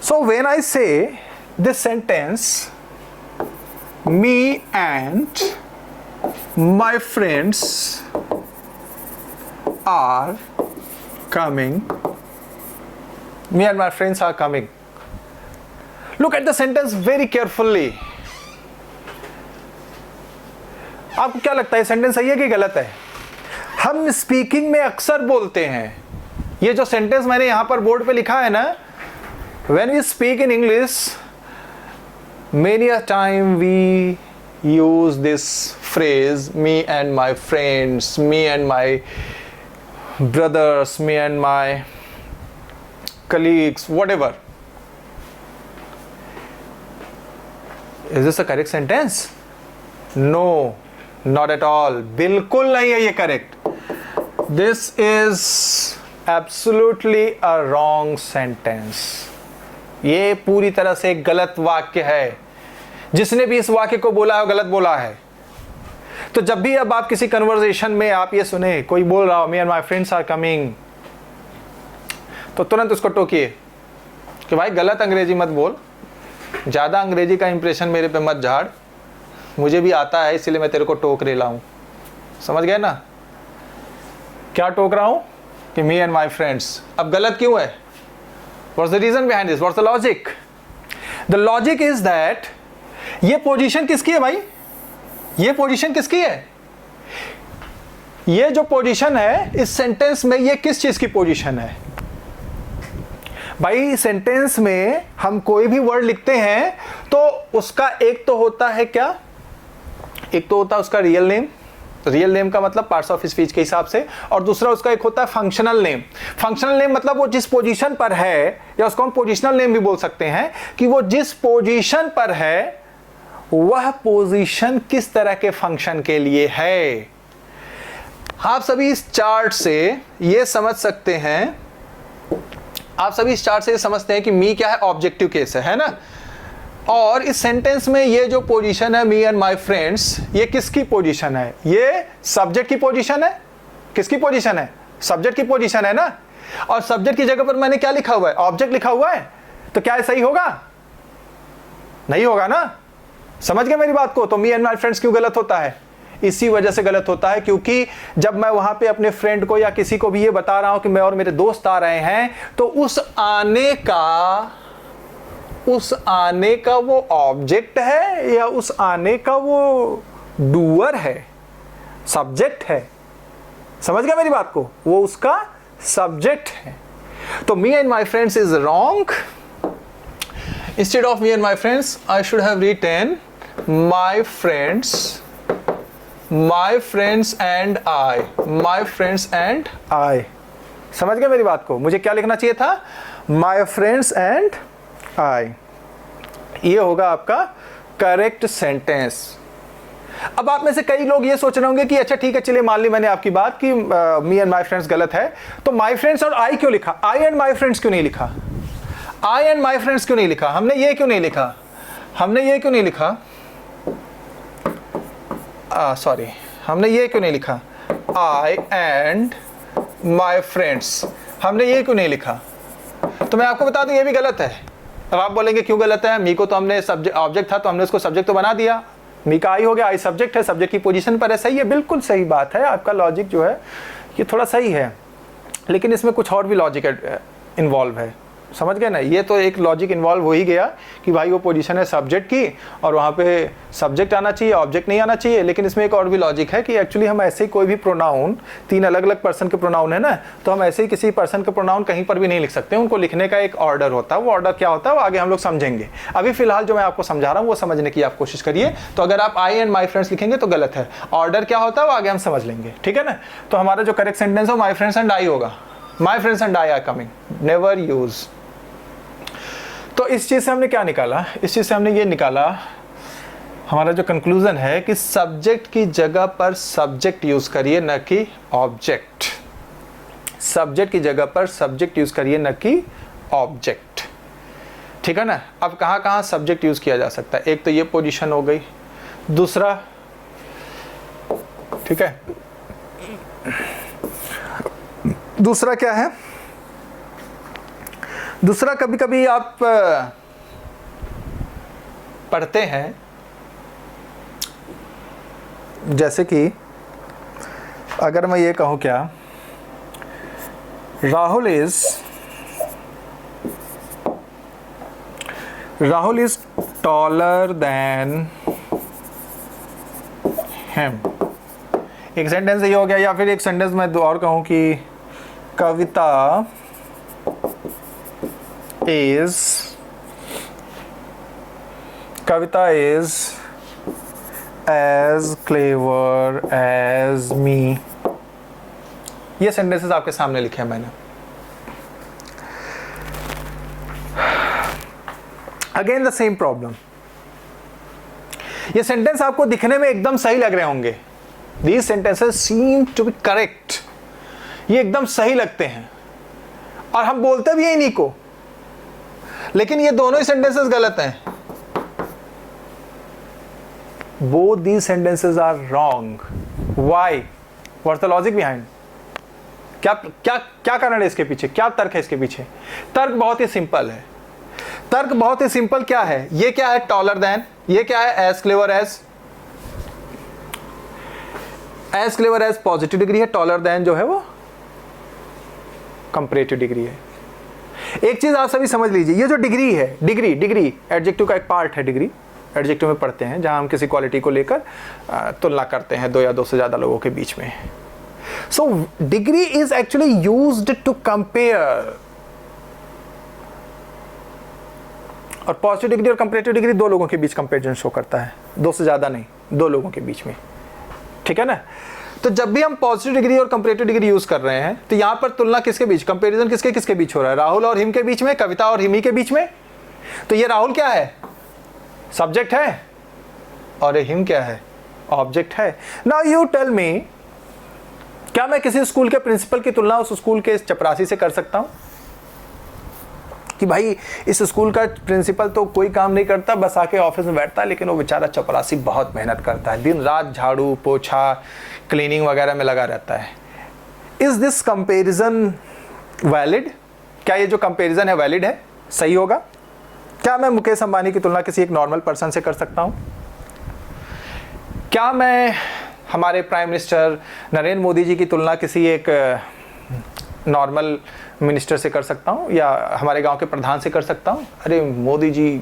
So when I say this sentence, me and my friends are coming. Me and my friends are coming. Look at the sentence very carefully. आपको क्या लगता है सेंटेंस सही है कि गलत है? हम स्पीकिंग में अक्सर बोलते हैं, ये जो सेंटेंस मैंने यहां पर बोर्ड पे लिखा है ना, when we speak in English, many a time we use this phrase, me and my friends, me and my brothers, me and my colleagues, whatever. Is this a correct sentence? No, not at all. बिल्कुल नहीं है ये correct. This is absolutely a wrong sentence. ये पूरी तरह से एक गलत वाक्य है. जिसने भी इस वाक्य को बोला है गलत बोला है. तो जब भी अब आप किसी कन्वर्सेशन में आप ये सुने कोई बोल रहा हो me and my friends are coming, तो तुरंत उसको टोकिए कि भाई गलत अंग्रेजी मत बोल, ज़्यादा अंग्रेजी का इंप्रेशन मेरे पे मत झाड़, मुझे भी आता है इसलिए मैं तेरे को टोक रहा हूँ. समझ गए ना क्या टोक रहा हूँ? कि मी एंड माई फ्रेंड्स. अब गलत क्यों है? What's the reason behind this? What's the logic? The logic is that ये पोजीशन किसकी है भाई? ये पोजीशन किसकी है? ये जो पोजीशन है इस सेंटेंस में, ये किस चीज की पोजीशन है? भाई सेंटेंस में हम कोई भी वर्ड लिखते हैं तो उसका एक तो होता है क्या? एक तो होता है उसका रियल नेम. रियल नेम का मतलब पार्ट्स ऑफ स्पीच के हिसाब से, और दूसरा उसका एक होता है फंक्शनल नेम. फंक्शनल नेम मतलब वो जिस पोजीशन पर है, या उसको हम पोजीशनल नेम भी बोल सकते हैं कि वो जिस पोजीशन पर है वह पोजीशन किस तरह के फंक्शन के लिए है. आप सभी इस चार्ट से ये समझ सकते हैं, आप सभी इस चार्ट से ये समझते हैं कि मी क्या है? ऑब्जेक्टिव केस है ना. और इस सेंटेंस में ये जो पोजीशन है मी एंड माय फ्रेंड्स, ये किसकी पोजीशन है? ये सब्जेक्ट की पोजीशन है. किसकी पोजीशन है? सब्जेक्ट की पोजीशन है ना. और सब्जेक्ट की जगह पर मैंने क्या लिखा हुआ है? ऑब्जेक्ट लिखा हुआ है. तो क्या सही होगा? नहीं होगा ना. समझ गए मेरी बात को? तो मी एंड माय फ्रेंड्स क्यों गलत होता है? इसी वजह से गलत होता है क्योंकि जब मैं वहां पे अपने फ्रेंड को या किसी को भी ये बता रहा हूं कि मैं और मेरे दोस्त आ रहे हैं, तो उस आने का वो ऑब्जेक्ट है या उस आने का वो डूअर है, सब्जेक्ट है. समझ गया मेरी बात को? वो उसका सब्जेक्ट है. तो me and my friends is wrong. Instead of me and my friends I should have written my friends and I. My friends and I. समझ गए मेरी बात को? मुझे क्या लिखना चाहिए था? माई फ्रेंड्स एंड आई. ये होगा आपका करेक्ट सेंटेंस. अब आप में से कई लोग ये सोच रहे होंगे कि अच्छा ठीक है, चलिए मान ली मैंने आपकी बात कि मी एंड माई फ्रेंड्स गलत है, तो माई फ्रेंड्स और आई क्यों लिखा? आई एंड माई फ्रेंड्स क्यों नहीं लिखा? आई एंड माई फ्रेंड्स क्यों नहीं लिखा? हमने ये क्यों नहीं लिखा? हमने ये क्यों नहीं लिखा? हमने ये क्यों नहीं लिखा? आई एंड माई फ्रेंड्स. हमने ये क्यों नहीं लिखा? तो मैं आपको बता दूं ये भी गलत है. अब आप बोलेंगे क्यों गलत है? मी को तो हमने सब्जेक्ट, ऑब्जेक्ट था तो हमने उसको सब्जेक्ट तो बना दिया. मी का आई हो गया, आई सब्जेक्ट है, सब्जेक्ट की पोजीशन पर है. सही है, बिल्कुल सही बात है. आपका लॉजिक जो है ये थोड़ा सही है, लेकिन इसमें कुछ और भी लॉजिक इन्वॉल्व है. समझ गए ना? ये तो एक लॉजिक इन्वॉल्व हो ही गया कि भाई वो पोजीशन है सब्जेक्ट की और वहाँ पे सब्जेक्ट आना चाहिए, ऑब्जेक्ट नहीं आना चाहिए. लेकिन इसमें एक और भी लॉजिक है कि एक्चुअली हम ऐसे ही कोई भी प्रोनाउन, 3 अलग अलग पर्सन के प्रोनाउन है ना, तो हम ऐसे ही किसी पर्सन के प्रोनाउन कहीं पर भी नहीं लिख सकते. उनको लिखने का एक ऑर्डर होता है. वो ऑर्डर क्या होता है वो आगे हम लोग समझेंगे. अभी फिलहाल जो मैं आपको समझा रहा हूँ वो समझने की आप कोशिश करिए. तो अगर आप आई एंड माई फ्रेंड्स लिखेंगे तो गलत है. ऑर्डर क्या होता है वो आगे हम समझ लेंगे. ठीक है ना? तो हमारा जो करेक्ट सेंटेंस हो माई फ्रेंड्स एंड आई होगा. माई friends and I R coming. Never use. तो इस चीज़ से हमने क्या निकाला? इस चीज़ से हमने ये निकाला, हमारा जो कंक्लूजन है कि सब्जेक्ट की जगह पर सब्जेक्ट यूज़ करिए न कि ऑब्जेक्ट. सब्जेक्ट की जगह पर सब्जेक्ट यूज़ करिए न कि ऑब्जेक्ट। ठीक है ना। अब कहाँ कहाँ सब्जेक्ट यूज किया जा सकता है, एक तो ये पोजीशन हो गई, दूसरा, ठीक है, दूसरा क्या है, दूसरा कभी कभी आप पढ़ते हैं, जैसे कि अगर मैं ये कहूँ क्या, Rahul is taller than him, एक सेंटेंस ये हो गया। या फिर एक सेंटेंस मैं और कहूँ कि कविता is as clever as me। ये सेंटेंसेस आपके सामने लिखे हैं मैंने। अगेन द सेम प्रॉब्लम, ये सेंटेंस आपको दिखने में एकदम सही लग रहे होंगे, These sentences seem to be correct, ये एकदम सही लगते हैं और हम बोलते भी हैं इन्हीं को, लेकिन ये दोनों ही सेंटेंसेस गलत हैं। Both these sentences are wrong. Why? What's the logic behind? क्या कारण है इसके पीछे, क्या तर्क है इसके पीछे? तर्क बहुत ही सिंपल है। तर्क बहुत ही सिंपल क्या है, ये क्या है टॉलर देन, ये क्या है as clever as. As clever as positive degree है, टॉलर देन जो है वो कंपैरेटिव डिग्री है। एक चीज आप सभी समझ लीजिए, ये जो डिग्री है, डिग्री एडजेक्टिव का एक पार्ट है। डिग्री एडजेक्टिव में पढ़ते हैं जहां हम किसी क्वालिटी को लेकर तुलना करते हैं दो या दो से ज्यादा लोगों के बीच में। So degree is actually used to compare, और पॉजिटिव डिग्री और कंपैरेटिव डिग्री दो लोगों के बीच कंपैरिजन शो करता है, दो से ज्यादा नहीं, दो लोगों के बीच में। ठीक है ना। तो जब भी हम पॉजिटिव डिग्री और कंपैरेटिव डिग्री यूज कर रहे हैं तो यहां पर तुलना किसके बीच, कंपैरिजन किसके बीच हो रहा है, राहुल और हिम के बीच में, कविता और हिमी के बीच में। तो ये राहुल क्या है, सब्जेक्ट है, और ये हिम क्या है, ऑब्जेक्ट है। नाउ यू टेल मी, क्या मैं किसी स्कूल के प्रिंसिपल की तुलना उस स्कूल के चपरासी से कर सकता हूं कि भाई इस स्कूल का प्रिंसिपल तो कोई काम नहीं करता, बस आके ऑफिस में बैठता है, लेकिन वो बेचारा चपरासी बहुत मेहनत करता है, दिन रात झाड़ू पोछा क्लीनिंग वगैरह में लगा रहता है। Is this comparison valid? क्या ये जो कंपैरिजन है वैलिड है, सही होगा? क्या मैं मुकेश अंबानी की तुलना किसी एक नॉर्मल पर्सन से कर सकता हूं? क्या मैं हमारे प्राइम मिनिस्टर नरेंद्र मोदी जी की तुलना किसी एक नॉर्मल मिनिस्टर से कर सकता हूं, या हमारे गांव के प्रधान से कर सकता हूं? अरे मोदी जी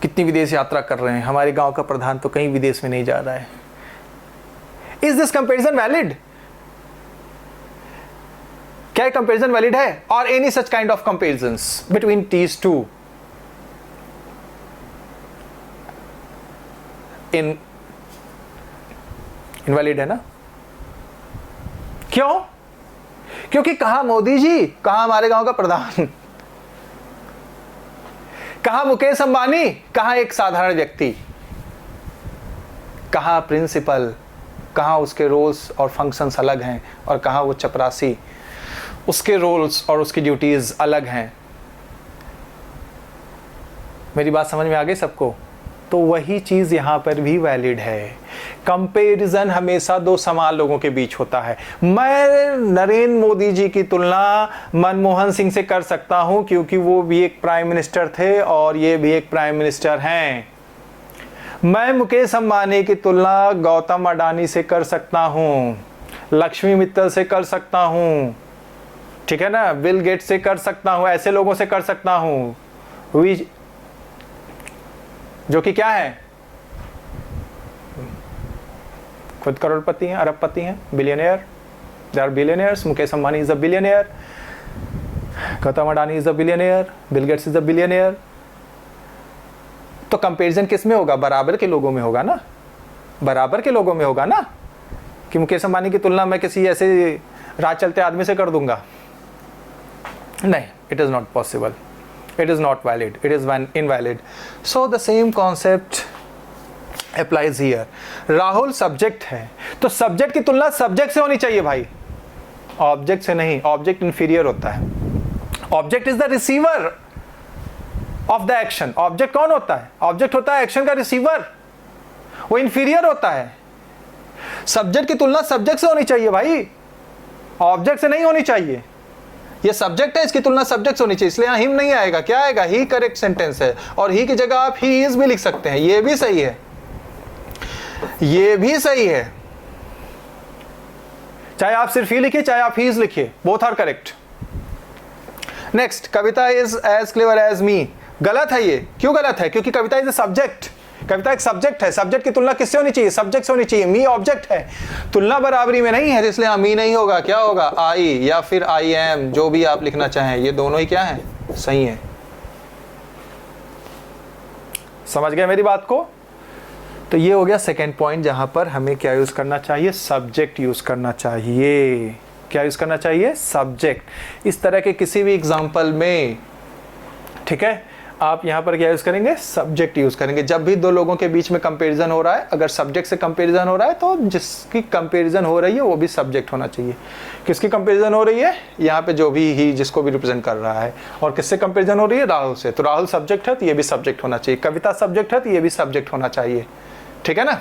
कितनी विदेश यात्रा कर रहे हैं, हमारे गांव का प्रधान तो कहीं विदेश में नहीं जा रहा है। Is this comparison valid? क्या कंपैरिजन वैलिड है? और any such kind of comparisons between these two invalid है ना? क्यों? क्योंकि कहा मोदी जी, कहा हमारे गांव का प्रधान, कहा मुकेश अंबानी, कहा एक साधारण व्यक्ति, कहा प्रिंसिपल, कहा उसके रोल्स और फंक्शंस अलग हैं, और कहा वो चपरासी, उसके रोल्स और उसकी ड्यूटीज अलग हैं। मेरी बात समझ में आ गई सबको? तो वही चीज यहां पर भी वैलिड है। कंपैरिजन हमेशा दो समान लोगों के बीच होता है। मैं नरेंद्र मोदी जी की तुलना मनमोहन सिंह से कर सकता हूं, क्योंकि वो भी एक प्राइम मिनिस्टर थे और ये भी एक प्राइम मिनिस्टर हैं। मैं मुकेश अंबानी की तुलना गौतम अडानी से कर सकता हूं, लक्ष्मी मित्तल से कर सकता हूं, ठीक है ना, बिल गेट से कर सकता हूं, ऐसे लोगों से कर सकता हूं जो कि क्या है, खुद करोड़पति हैं, अरबपति हैं, billionaire, they are billionaires. Mukesh Ambani is a billionaire, Gautam Adani is a billionaire, Bill Gates is a billionaire. तो कंपैरिजन किस में होगा? बराबर के लोगों में होगा ना, बराबर के लोगों में होगा ना, कि मुकेश अंबानी की तुलना मैं किसी ऐसे राह चलते आदमी से कर दूंगा? नहीं, it is not possible, it is not valid, it is invalid. So the same concept applies here. Rahul subject है, तो सब्जेक्ट की तुलना सब्जेक्ट से होनी चाहिए भाई, ऑब्जेक्ट से नहीं। ऑब्जेक्ट इंफीरियर होता है। Object is the receiver of the action. Object कौन होता है? ऑब्जेक्ट होता है एक्शन का रिसीवर, वो इंफीरियर होता है। सब्जेक्ट की तुलना सब्जेक्ट से होनी चाहिए भाई, ऑब्जेक्ट से नहीं होनी चाहिए। ये सब्जेक्ट है, इसकी तुलना सब्जेक्ट से होनी चाहिए, इसलिए यहां हिम नहीं आएगा। क्या आएगा? ही करेक्ट सेंटेंस है, और ही की जगह आप ही इज भी लिख सकते हैं, ये भी सही है, ये भी सही है। चाहे आप सिर्फ ही लिखिए, चाहे आप ही इज लिखिए, both are correct. Next, Kavita is as clever as me. गलत है ये। क्यों गलत है? क्योंकि कविता इज ए सब्जेक्ट। कविता एक सब्जेक्ट है। सब्जेक्ट की तुलना किससे होनी चाहिए? सब्जेक्ट से होनी चाहिए। मी ऑब्जेक्ट है, तुलना बराबरी में नहीं है, इसलिए मी नहीं होगा। क्या होगा? आई या फिर आई एम, जो भी आप लिखना चाहें, ये दोनों ही क्या है? सही है। समझ गए मेरी बात को? तो ये हो गया सेकेंड पॉइंट, जहां पर हमें क्या यूज करना चाहिए? सब्जेक्ट यूज करना चाहिए। क्या यूज करना चाहिए? सब्जेक्ट। इस तरह के किसी भी एग्जाम्पल में, ठीक है, आप यहां पर क्या यूज करेंगे? सब्जेक्ट यूज करेंगे। जब भी दो लोगों के बीच में कंपैरिजन हो रहा है, अगर सब्जेक्ट से कंपैरिजन हो रहा है, तो जिसकी कंपैरिजन हो रही है वो भी सब्जेक्ट होना चाहिए। किसकी कंपैरिजन हो रही है? यहाँ पे जो भी ही जिसको भी रिप्रेजेंट कर रहा है। और किससे कंपैरिजन हो रही है? राहुल से। तो राहुल सब्जेक्ट है, तो ये भी सब्जेक्ट होना चाहिए। कविता सब्जेक्ट है, तो ये भी सब्जेक्ट होना चाहिए। ठीक है ना?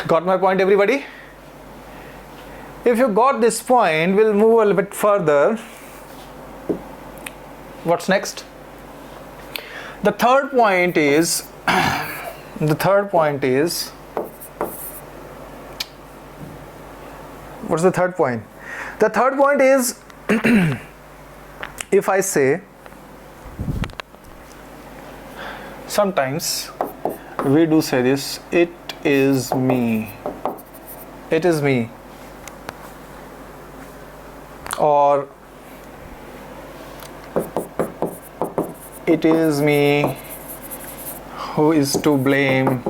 Got my point, everybody? If you got this point, we'll move a little bit further. What's next? The third point is what's the third point? The third point is if I say, sometimes we do say this, it is me, it is me, or it is me who is to blame.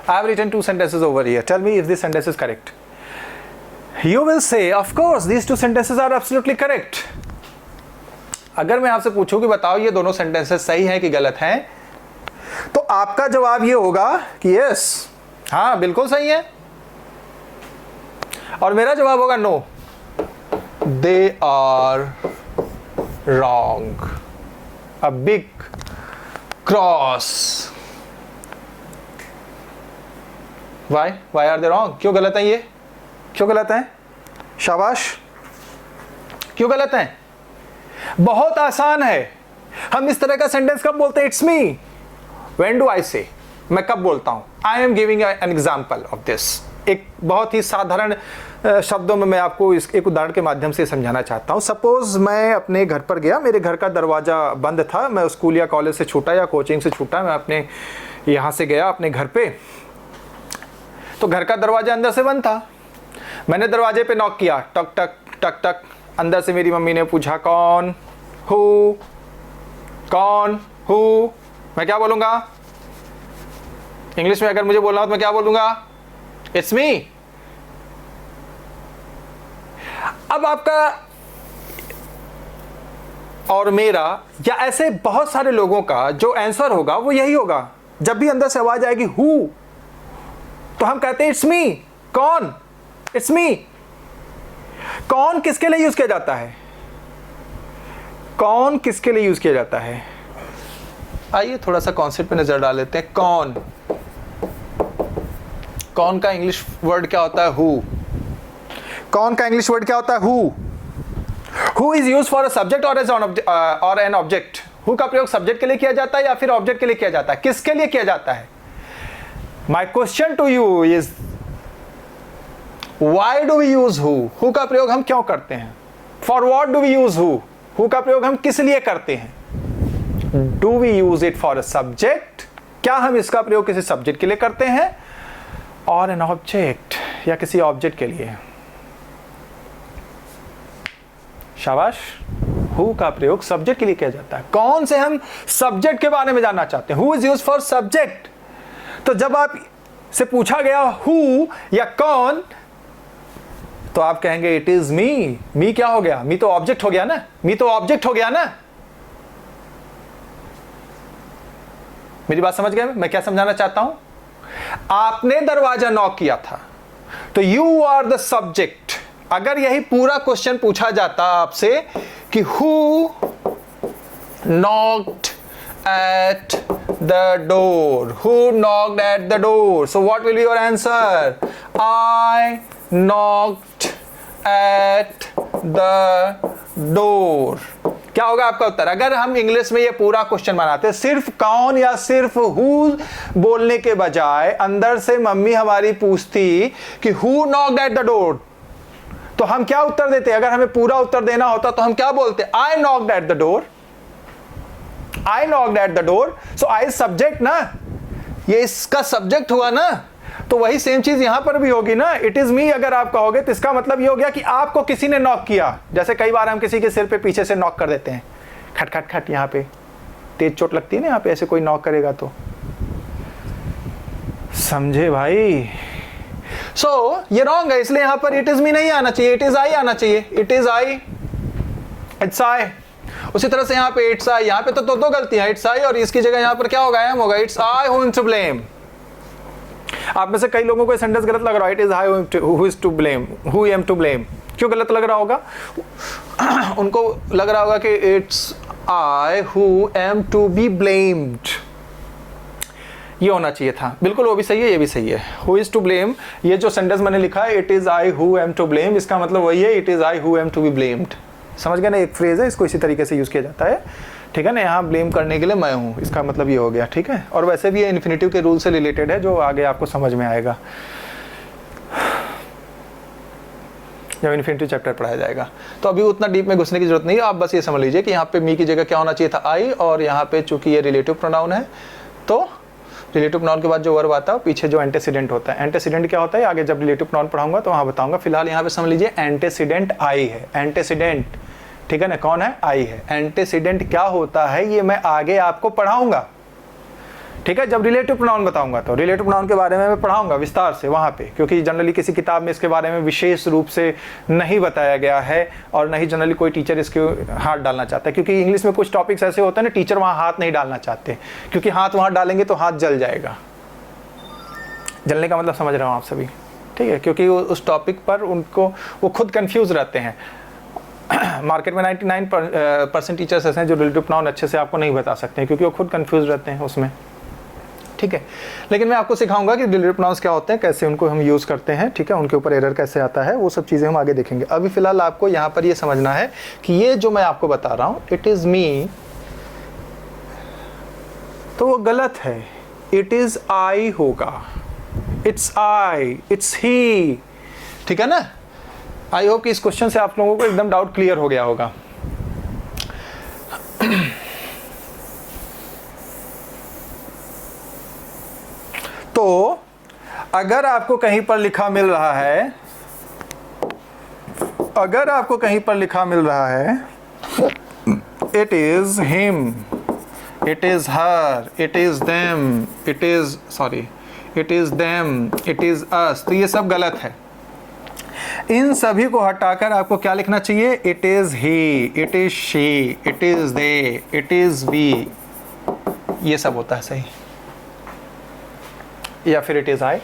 I have written two sentences over here. Tell me if this sentence is correct. You will say, of course, these two sentences are absolutely correct. अगर मैं आपसे पूछूं कि बताओ ये दोनों sentences सही हैं कि गलत हैं, तो आपका जवाब ये होगा कि यस, हाँ बिल्कुल सही है। और मेरा जवाब होगा no, they are wrong. A big cross. Why are they wrong? क्यों गलत है ये? क्यों गलत है? शाबाश। क्यों गलत है? बहुत आसान है। हम इस तरह का सेंटेंस कब बोलते हैं? It's me. When do I say? मैं कब बोलता हूं? I am giving an example of this. एक बहुत ही साधारण शब्दों में मैं आपको इस एक उदाहरण के माध्यम से समझाना चाहता हूं। सपोज मैं अपने घर पर गया, मेरे घर का दरवाजा बंद था, मैं स्कूल या कॉलेज से छूटा या कोचिंग से छूटा, मैं अपने यहाँ से गया अपने घर पे, तो घर का दरवाजा अंदर से बंद था। मैंने दरवाजे पे नॉक किया, टक टक टक टक। अंदर से मेरी मम्मी ने पूछा कौन? हु? कौन? हु? मैं क्या बोलूंगा? इंग्लिश में अगर मुझे बोलना हो तो मैं क्या बोलूंगा? It's me. अब आपका और मेरा या ऐसे बहुत सारे लोगों का जो आंसर होगा वो यही होगा। जब भी अंदर से आवाज आएगी हु, तो हम कहते हैं इट्स मी। कौन? It's me. कौन किसके लिए यूज किया जाता है? कौन किसके लिए यूज किया जाता है? आइए थोड़ा सा कॉन्सेप्ट पे नजर डाल लेते हैं। कौन, कौन का इंग्लिश वर्ड क्या होता है? हु। कौन का इंग्लिश वर्ड क्या होता है? Who. Who is use for a subject और एन ऑब्जेक्ट। हु का प्रयोग सब्जेक्ट के लिए किया जाता है या फिर ऑब्जेक्ट के लिए किया जाता है? किसके लिए किया जाता है? My question to you is, why do we use who? Who का प्रयोग हम क्यों करते हैं? For what do we use who? Who का प्रयोग हम किस लिए करते हैं? Do we use it for a subject? क्या हम इसका प्रयोग किसी सब्जेक्ट के लिए करते हैं? और an object या किसी ऑब्जेक्ट के लिए? शाबाश। Who का प्रयोग सब्जेक्ट के लिए किया जाता है। कौन से हम सब्जेक्ट के बारे में जानना चाहते हैं? Who is used for subject? तो जब आप से पूछा गया हु या कौन, तो आप कहेंगे इट इज मी। मी क्या हो गया? मी तो ऑब्जेक्ट हो गया ना, मी तो ऑब्जेक्ट हो गया ना। मेरी बात समझ गए मैं क्या समझाना चाहता हूं? आपने दरवाजा नॉक किया था तो यू आर द सब्जेक्ट। अगर यही पूरा क्वेश्चन पूछा जाता आपसे कि who knocked at the door, who knocked at the door, so what will be your answer? I knocked at the door. क्या होगा आपका उत्तर? अगर हम इंग्लिश में ये पूरा क्वेश्चन बनाते सिर्फ कौन या सिर्फ हु बोलने के बजाय अंदर से मम्मी हमारी पूछती कि who knocked at the door, तो हम क्या उत्तर देते? अगर हमें पूरा उत्तर देना होता तो हम क्या बोलते? I knocked at the door, I knocked at the door. So I subject ना, ये इसका सब्जेक्ट हुआ ना। तो वही सेम चीज यहां पर भी होगी ना। इट इज मी अगर आप कहोगे तो इसका मतलब ये हो गया कि आपको किसी ने नॉक किया। जैसे कई बार हम किसी के सिर पे पीछे से नॉक कर देते हैं, खट खट खट, यहाँ पे तेज चोट लगती है ना, यहाँ पे ऐसे कोई नॉक करेगा तो। समझे भाई? सो ये रॉन्ग है, इसलिए यहां पर इट इज मी नहीं आना चाहिए, इट इज आई आना चाहिए। It is I, it's I. उसी तरह से यहाँ पे इट्स आई, यहाँ पे तो दो गलतियां, इट्स आई और इसकी जगह यहाँ पर क्या होगा? एम होगा। It's I who am to blame. आप में से कई लोगों को सेंटेंस गलत लग रहा है, it is I who is to blame, who am to blame. क्यों गलत लग रहा होगा? उनको लग रहा होगा कि it's I who am to be blamed, ये होना चाहिए था। बिल्कुल वो भी सही है, ये भी सही है। हु इज टू ब्लेम, ये जो सेंटेंस मैंने लिखा है it is I who am to blame, इसका मतलब वही है it is I who am to be blamed. समझ गए ना? एक फ्रेज है, इसको इसी तरीके से यूज किया जाता है, ठीक है ना। यहाँ ब्लेम करने के लिए मैं हूँ, इसका मतलब ये हो गया, ठीक है। और वैसे भी ये इन्फिनिटिव के रूल से रिलेटेड है, जो आगे आपको समझ में आएगा जब इन्फिनिटिव चैप्टर पढ़ाया जाएगा। तो अभी उतना डीप में घुसने की जरूरत नहीं है, आप बस ये समझ लीजिए कि यहाँ पे मी की जगह क्या होना चाहिए था? आई, और यहाँ पे चूंकि ये रिलेटिव प्रोनाउन है तो रिलेटिव प्रोनाउन के बाद जो वर्ब आता है पीछे जो एंटीसीडेंट होता है। एंटीसीडेंट क्या होता है आगे जब रिलेटिव प्रोनाउन पढ़ाऊंगा तो वहाँ बताऊंगा। फिलहाल यहाँ पे समझ लीजिए एंटीसीडेंट आई है। एंटीसीडेंट, ठीक है ना, कौन है? आई है। एंटीसीडेंट क्या होता है ये मैं आगे आपको पढ़ाऊंगा, ठीक है। जब रिलेटिव प्रोनाउन बताऊंगा तो रिलेटिव प्रोनाउन के बारे में मैं पढ़ाऊंगा विस्तार से वहाँ पे, क्योंकि जनरली किसी किताब में इसके बारे में विशेष रूप से नहीं बताया गया है और नहीं जनरली कोई टीचर इसके हाथ डालना चाहता है, क्योंकि इंग्लिश में कुछ टॉपिक्स ऐसे होते हैं ना टीचर वहाँ हाथ नहीं डालना चाहते, क्योंकि हाथ वहाँ डालेंगे तो हाथ जल जाएगा। जलने का मतलब समझ रहा हूँ आप सभी, ठीक है, क्योंकि उस टॉपिक पर उनको वो खुद कन्फ्यूज रहते हैं। मार्केट में 99% टीचर्स ऐसे हैं जो रिलेटिव प्रोनाउन अच्छे से आपको नहीं बता सकते हैं, क्योंकि वो खुद कंफ्यूज रहते हैं उसमें, ठीक है। लेकिन मैं आपको सिखाऊंगा कि रिलेटिव प्रोनाउंस क्या होते हैं, कैसे उनको हम यूज़ करते हैं, ठीक है, उनके ऊपर एरर कैसे आता है, वो सब चीज़ें हम आगे देखेंगे। अभी फिलहाल आपको यहाँ पर ये समझना है कि ये जो मैं आपको बता रहा हूँ इट इज़ मी, तो वो गलत है। इट इज़ आई होगा, इट्स आई, इट्स ही, ठीक है ना। आई होप कि इस क्वेश्चन से आप लोगों को एकदम डाउट क्लियर हो गया होगा। तो अगर आपको कहीं पर लिखा मिल रहा है, अगर आपको कहीं पर लिखा मिल रहा है it is him, it is her, it is them, it is sorry it is them, it is us, तो ये सब गलत है। इन सभी को हटाकर आपको क्या लिखना चाहिए? It is he, it is she, it is they, it is we, ये सब होता है सही, या फिर इट इज आई।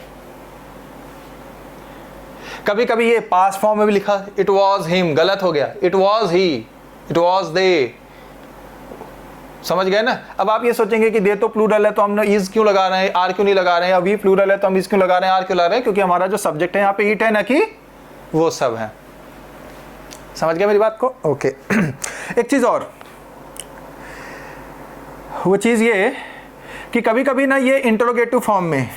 कभी कभी ये पास्ट फॉर्म में भी लिखा इट वॉज हिम, गलत हो गया, it was he, it was they, समझ गए ना। अब आप ये सोचेंगे कि दे तो प्लूरल है तो हम इज क्यों लगा रहे हैं, आर क्यों नहीं लगा रहे हैं, अभी प्लूरल है तो हम इज क्यों लगा रहे हैं, आर क्यों लगा रहे हैं, क्योंकि हमारा जो सब्जेक्ट है यहाँ पे इट है ना कि वो सब है। समझ गए मेरी बात को? ओके। एक चीज और, वो चीज ये कि कभी कभी ना ये इंटरोगेटिव फॉर्म में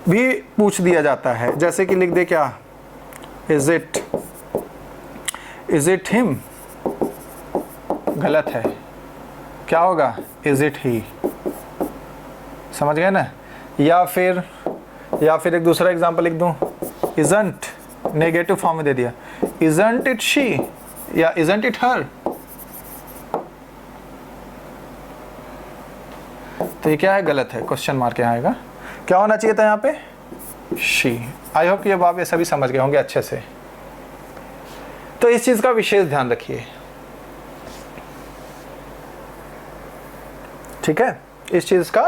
भी पूछ दिया जाता है, जैसे कि लिख दे क्या, इज इट हिम, गलत है, क्या होगा? इज इट ही, समझ गए ना। या फिर एक दूसरा एग्जांपल लिख दूं, इजंट, नेगेटिव फॉर्म में दे दिया, इजंट इट शी या इजंट इट हर, तो ये क्या है? गलत है, क्वेश्चन मार्क यहाँ आएगा। क्या होना चाहिए था यहाँ पे? शी। आई होप कि अब आप ये सभी समझ गए होंगे अच्छे से। तो इस चीज का विशेष ध्यान रखिए, ठीक है, इस चीज का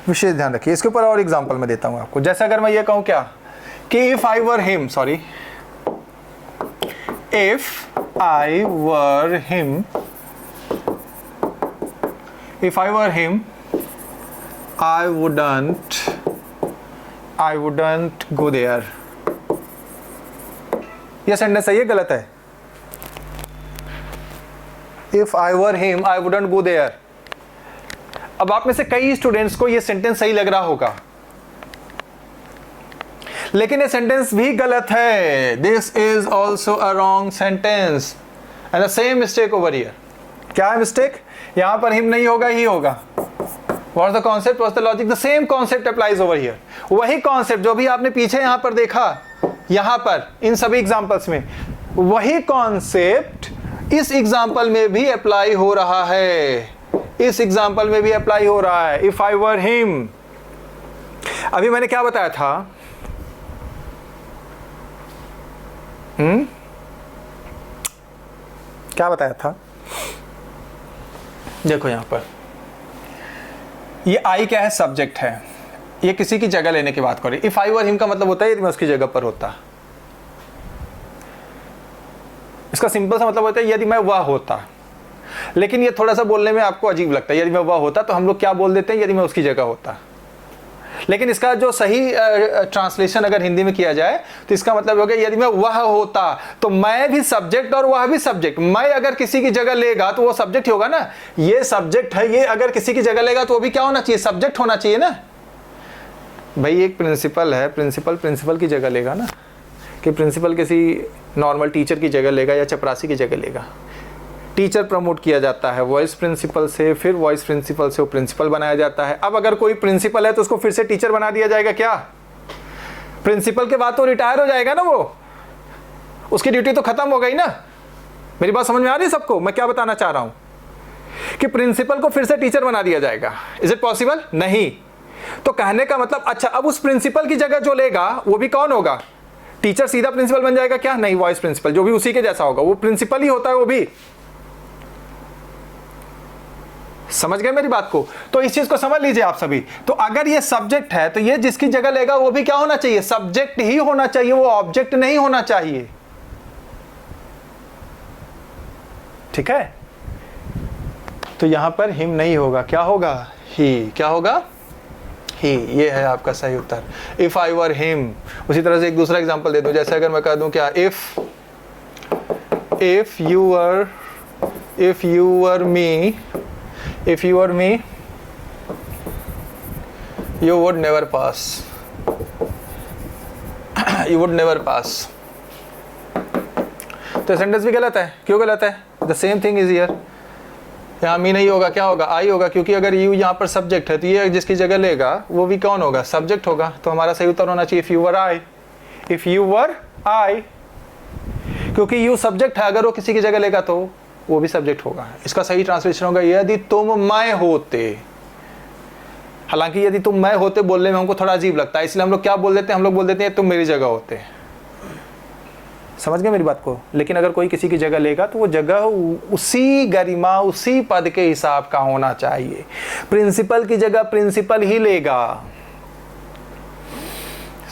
विशेष ध्यान रखिए। इसके ऊपर और एग्जांपल मैं देता हूं आपको। जैसे अगर मैं ये कहूं क्या कि if I were him, sorry, if I were him, if I were him I wouldn't go there। यह सेंटेंस सही है गलत है? If I were him, I wouldn't go there। अब आप में से कई स्टूडेंट्स को यह सेंटेंस सही लग रहा होगा, लेकिन यह सेंटेंस भी गलत है। This is also a wrong sentence and the same mistake over here। क्या है मिस्टेक? यहां पर हिम नहीं होगा, ही होगा। What's the concept? What's the logic? The same concept applies over here। वही कॉन्सेप्ट जो भी आपने पीछे यहां पर देखा, यहां पर इन सभी एग्जांपल्स में, वही कॉन्सेप्ट इस एग्जांपल में भी अप्लाई हो रहा है, इस एग्जांपल में भी अप्लाई हो रहा है। इफ आई वर हिम, अभी मैंने क्या बताया था? क्या बताया था? देखो यहां पर ये आई क्या है? सब्जेक्ट है। ये किसी की जगह लेने की बात करें। इफ आई वर हिम का मतलब होता है यदि मैं उसकी जगह पर होता। इसका सिंपल सा मतलब होता है यदि मैं वह होता। लेकिन ये थोड़ा सा बोलने में आपको अजीब लगता है, यदि मैं वह होता, तो हम लोग क्या बोल देते हैं? यदि मैं उसकी जगह होता। लेकिन इसका जो सही ट्रांसलेशन अगर हिंदी में किया जाए तो इसका मतलब हो गया यदि मैं वह होता, तो मैं भी सब्जेक्ट और वह भी सब्जेक्ट। मैं अगर किसी की जगह लेगा तो वो सब्जेक्ट होगा ना, ये सब्जेक्ट है, ये अगर किसी की जगह लेगा तो वो भी क्या होना चाहिए? सब्जेक्ट होना चाहिए ना। भाई एक प्रिंसिपल है, प्रिंसिपल की जगह लेगा ना, कि प्रिंसिपल किसी नॉर्मल टीचर की जगह लेगा या चपरासी की जगह लेगा। टीचर प्रमोट किया जाता है वॉइस प्रिंसिपल से, फिर वॉइस प्रिंसिपल से वो प्रिंसिपल बनाया जाता है। अब अगर कोई प्रिंसिपल है तो उसको फिर से टीचर बना दिया जाएगा क्या? प्रिंसिपल के बाद तो रिटायर हो जाएगा ना, वो उसकी ड्यूटी तो खत्म हो गई ना। मेरी बात समझ में आ रही है सबको? मैं क्या बताना चाह रहा हूं कि प्रिंसिपल को फिर से टीचर बना दिया जाएगा। Is it possible? नहीं। तो कहने का मतलब, अच्छा अब उस प्रिंसिपल की जगह जो लेगा वो भी कौन होगा? टीचर सीधा प्रिंसिपल बन जाएगा क्या? नहीं, वॉइस प्रिंसिपल जो भी उसी के जैसा होगा, वो प्रिंसिपल ही होता है वो भी। समझ गए मेरी बात को? तो इस चीज को समझ लीजिए आप सभी। तो अगर ये सब्जेक्ट है तो ये जिसकी जगह लेगा वो भी क्या होना चाहिए? सब्जेक्ट ही होना चाहिए, वो ऑब्जेक्ट नहीं होना चाहिए। ठीक है? तो यहां पर हिम नहीं होगा, क्या होगा? ही। क्या होगा? ही। ये है आपका सही उत्तर। If I were him. उसी तरह से एक दूसरा एग्जांपल दे दूं, जैसे अगर मैं कह दूं क्या, if you were me, if you were me you would never pass you would never pass। तो सेंटेंस भी गलत है। क्यों गलत है? The same thing is here. यहाँ मी नहीं होगा, क्या होगा? आई होगा, क्योंकि अगर यू यहाँ पर सब्जेक्ट है तो ये जिसकी जगह लेगा वो भी कौन होगा? सब्जेक्ट होगा। तो हमारा सही उत्तर होना चाहिए if you were I. If you were I, क्योंकि यू सब्जेक्ट है, अगर वो किसी की जगह लेगा तो वो भी सब्जेक्ट होगा। इसका सही ट्रांसलेशन होगा यदि तुम मैं होते। हालांकि यदि तुम मैं होते बोलने में हमको थोड़ा अजीब लगता है, इसलिए हम लोग क्या बोल देते हैं? हम लोग बोल देते हैं तुम मेरी जगह होते। समझ गए मेरी बात को? लेकिन अगर कोई किसी की जगह लेगा तो वो जगह उसी गरिमा, उसी पद के हिसाब का होना चाहिए। प्रिंसिपल की जगह प्रिंसिपल ही लेगा।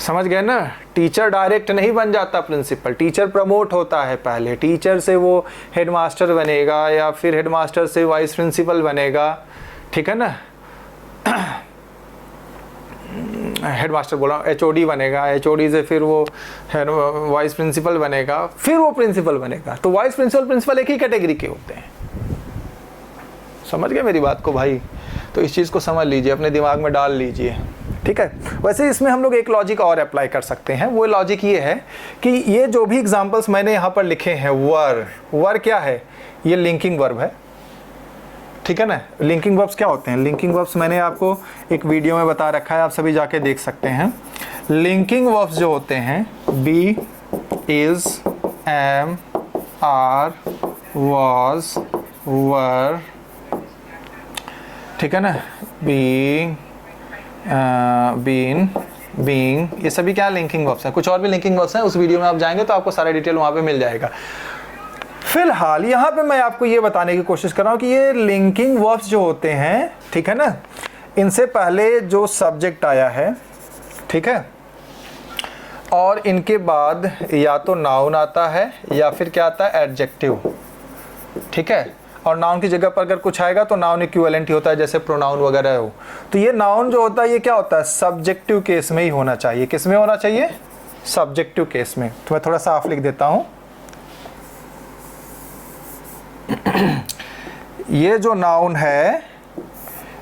समझ गए ना? टीचर डायरेक्ट नहीं बन जाता प्रिंसिपल, टीचर प्रमोट होता है पहले। टीचर से वो हेडमास्टर बनेगा या फिर हेडमास्टर से वाइस प्रिंसिपल बनेगा। ठीक है ना? हेडमास्टर बोला, एचओडी बनेगा, एचओडी से फिर वो वाइस प्रिंसिपल बनेगा, फिर वो प्रिंसिपल बनेगा। तो वाइस प्रिंसिपल एक ही कैटेगरी के होते हैं। समझ गए मेरी बात को भाई? तो इस चीज़ को समझ लीजिए, अपने दिमाग में डाल लीजिए। ठीक है? वैसे इसमें हम लोग एक लॉजिक और अप्लाई कर सकते हैं। वो लॉजिक ये है कि ये जो भी एग्जांपल्स मैंने यहाँ पर लिखे हैं, वर क्या है? ये लिंकिंग वर्ब है। ठीक है ना? लिंकिंग वर्ब्स क्या होते हैं? लिंकिंग वर्ब्स मैंने आपको एक वीडियो में बता रखा है, आप सभी जाके देख सकते हैं। लिंकिंग वर्ब्स जो होते हैं, be, is, am, are, was, were, ठीक है ना, बीइंग, बीइंग, ये सभी क्या लिंकिंग वर्ब्स हैं। कुछ और भी लिंकिंग वर्ब्स हैं, उस वीडियो में आप जाएंगे तो आपको सारा डिटेल वहाँ पे मिल जाएगा। फिलहाल यहाँ पे मैं आपको ये बताने की कोशिश कर रहा हूँ कि ये लिंकिंग वर्ब्स जो होते हैं, ठीक है ना, इनसे पहले जो सब्जेक्ट आया है, ठीक है, और इनके बाद या तो नाउन आता है या फिर क्या आता है, एडजेक्टिव, ठीक है। और नाउन की जगह पर अगर कुछ आएगा तो नाउन इक्विवेलेंट ही होता है, जैसे प्रोनाउन वगैरह हो। तो ये नाउन जो होता है ये क्या होता है, सब्जेक्टिव केस में ही होना चाहिए। किस में होना चाहिए, सब्जेक्टिव केस में। तो मैं थोड़ा साफ लिख देता हूं, ये जो नाउन है,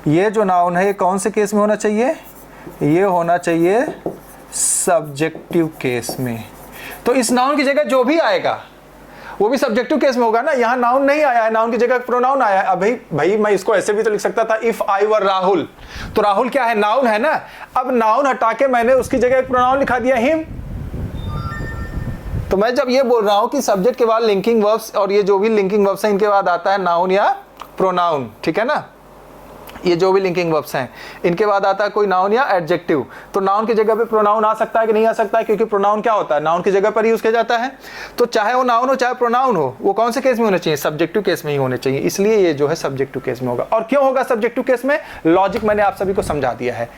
ये जो नाउन है, ये कौन से केस में होना चाहिए, ये होना चाहिए सब्जेक्टिव केस में। तो इस नाउन की जगह जो भी आएगा वो भी सब्जेक्टिव केस में होगा ना। यहाँ नाउन नहीं आया है, नाउन की जगह प्रोनाउन आया है। अब भाई मैं इसको ऐसे भी तो लिख सकता था, इफ आई वर राहुल, तो राहुल क्या है, नाउन है ना। अब नाउन हटा के मैंने उसकी जगह एक प्रोनाउन लिखा दिया, हिम। तो मैं जब ये बोल रहा हूं कि सब्जेक्ट के बाद लिंकिंग वर्ब्स, और ये जो भी लिंकिंग वर्ब्स हैं इनके बाद आता है नाउन या प्रोनाउन, ठीक है ना, ये जो भी लिंकिंग वर्ब्स हैं इनके बाद आता है कोई नाउन या एडजेक्टिव। तो नाउन की जगह पे प्रोनाउन आ सकता है कि नहीं आ सकता है, क्योंकि प्रोनाउन क्या होता है, नाउन की जगह पर यूज किया जाता है। तो चाहे वो नाउन हो चाहे प्रोनाउन हो, वो कौन से केस में होने चाहिए, सब्जेक्टिव केस में ही होने चाहिए। इसलिए ये जो है सब्जेक्टिव केस में होगा। और क्यों होगा सब्जेक्टिव केस में, लॉजिक मैंने आप सभी को समझा दिया है,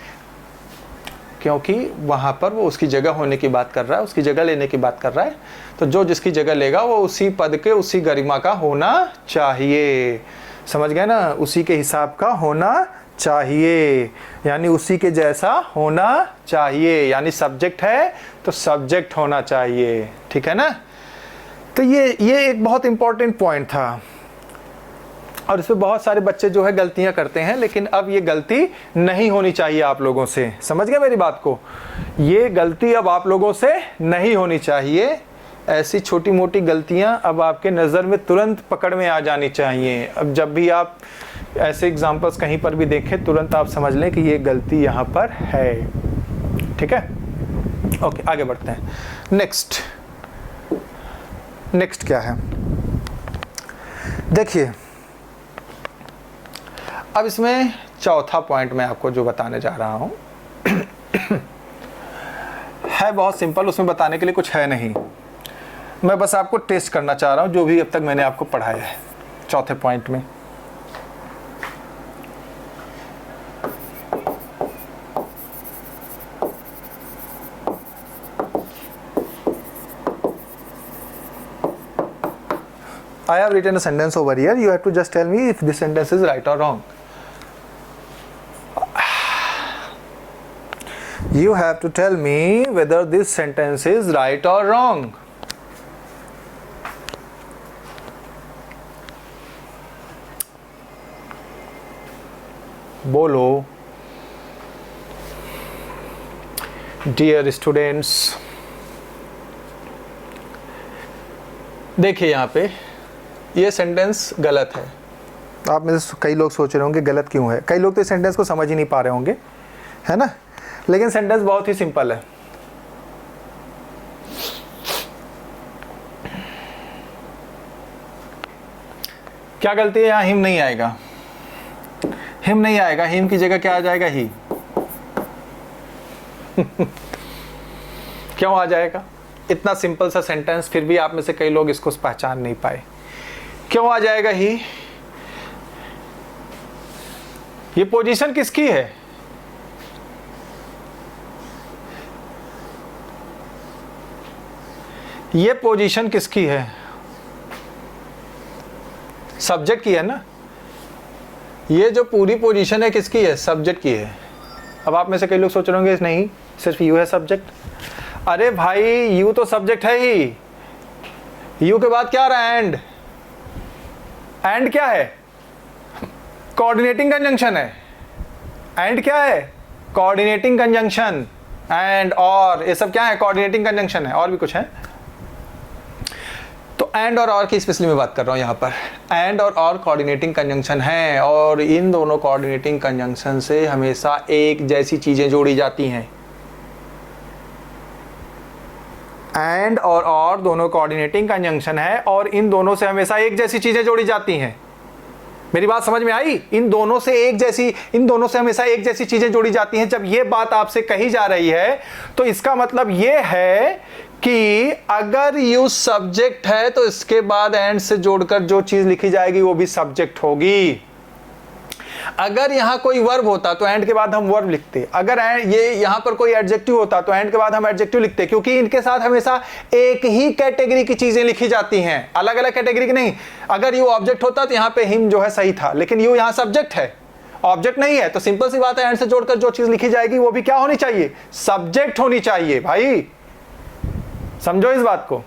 क्योंकि वहां पर वो उसकी जगह होने की बात कर रहा है, उसकी जगह लेने की बात कर रहा है। तो जो जिसकी जगह लेगा वो उसी पद के, उसी गरिमा का होना चाहिए। समझ गए ना, उसी के हिसाब का होना चाहिए, यानी उसी के जैसा होना चाहिए। यानी सब्जेक्ट है तो सब्जेक्ट होना चाहिए, ठीक है ना। तो ये एक बहुत इंपॉर्टेंट पॉइंट था, और इसमें बहुत सारे बच्चे जो है गलतियां करते हैं, लेकिन अब ये गलती नहीं होनी चाहिए आप लोगों से। समझ गए मेरी बात को, ये गलती अब आप लोगों से नहीं होनी चाहिए। ऐसी छोटी मोटी गलतियां अब आपके नज़र में तुरंत पकड़ में आ जानी चाहिए। अब जब भी आप ऐसे एग्जाम्पल्स कहीं पर भी देखें, तुरंत आप समझ लें कि ये गलती यहाँ पर है, ठीक है। ओके, आगे बढ़ते हैं। नेक्स्ट क्या है, देखिए अब इसमें चौथा पॉइंट मैं आपको जो बताने जा रहा हूं है बहुत सिंपल, उसमें बताने के लिए कुछ है नहीं। मैं बस आपको टेस्ट करना चाह रहा हूं जो भी अब तक मैंने आपको पढ़ाया है चौथे पॉइंट में। I have written a sentence over here. You have to just tell me if this sentence is right or wrong. You have to tell me whether this sentence is right or wrong. बोलो dear students. देखिए यहाँ पे ये sentence गलत है। आप में से कई लोग सोच रहे होंगे गलत क्यों है, कई लोग तो इस सेंटेंस को समझ ही नहीं पा रहे होंगे, है ना। लेकिन सेंटेंस बहुत ही सिंपल है। क्या गलती है, यहाँ हिम नहीं आएगा, हिम नहीं आएगा, हिम की जगह क्या आ जाएगा, ही। क्यों आ जाएगा, इतना सिंपल सा सेंटेंस, फिर भी आप में से कई लोग इसको पहचान नहीं पाए। क्यों आ जाएगा ही, ये पोजीशन किसकी है, ये पोजीशन किसकी है, सब्जेक्ट की है ना। ये जो पूरी पोजीशन है किसकी है, सब्जेक्ट की है। अब आप में से कई लोग सोच रहे होंगे नहीं सिर्फ यू है सब्जेक्ट। अरे भाई यू तो सब्जेक्ट है ही, यू के बाद क्या आ रहा है, एंड। एंड क्या है, कोऑर्डिनेटिंग कंजंक्शन है। एंड क्या है, कोऑर्डिनेटिंग कंजंक्शन। एंड और ये सब क्या है, कोऑर्डिनेटिंग कंजंक्शन है। और भी कुछ है तो एंड और की स्पेशली मैं बात कर रहा हूं यहाँ पर। एंड और कोऑर्डिनेटिंग कंजंक्शन है, और इन दोनों कोऑर्डिनेटिंग कंजंक्शन से हमेशा एक जैसी चीजें जोड़ी जाती हैं। एंड और दोनों कोऑर्डिनेटिंग कंजंक्शन है, और इन दोनों से हमेशा एक जैसी चीजें जोड़ी जाती हैं। मेरी बात समझ में आई? इन दोनों से हमेशा एक जैसी चीजें जोड़ी जाती हैं। जब ये बात आपसे कही जा रही है तो इसका मतलब ये है कि अगर यूज सब्जेक्ट है तो इसके बाद एंड से जोड़कर जो चीज लिखी जाएगी वो भी सब्जेक्ट होगी। अगर यहां कोई वर्ब होता तो एंड के बाद हम वर्ब लिखते, अगर ये यहां पर कोई एडजेक्टिव होता तो एंड के बाद हम एडजेक्टिव लिखते, क्योंकि इनके साथ हमेशा एक ही कैटेगरी की चीजें लिखी जाती हैं, अलग अलग कैटेगरी की नहीं। अगर यू ऑब्जेक्ट होता तो यहां पे हिम जो है सही था, लेकिन यू यहां सब्जेक्ट है, ऑब्जेक्ट नहीं है, तो सिंपल सी बात है एंड से जोड़कर जो चीज लिखी जाएगी वो भी क्या होनी चाहिए? सब्जेक्ट होनी चाहिए। भाई समझो इस बात को,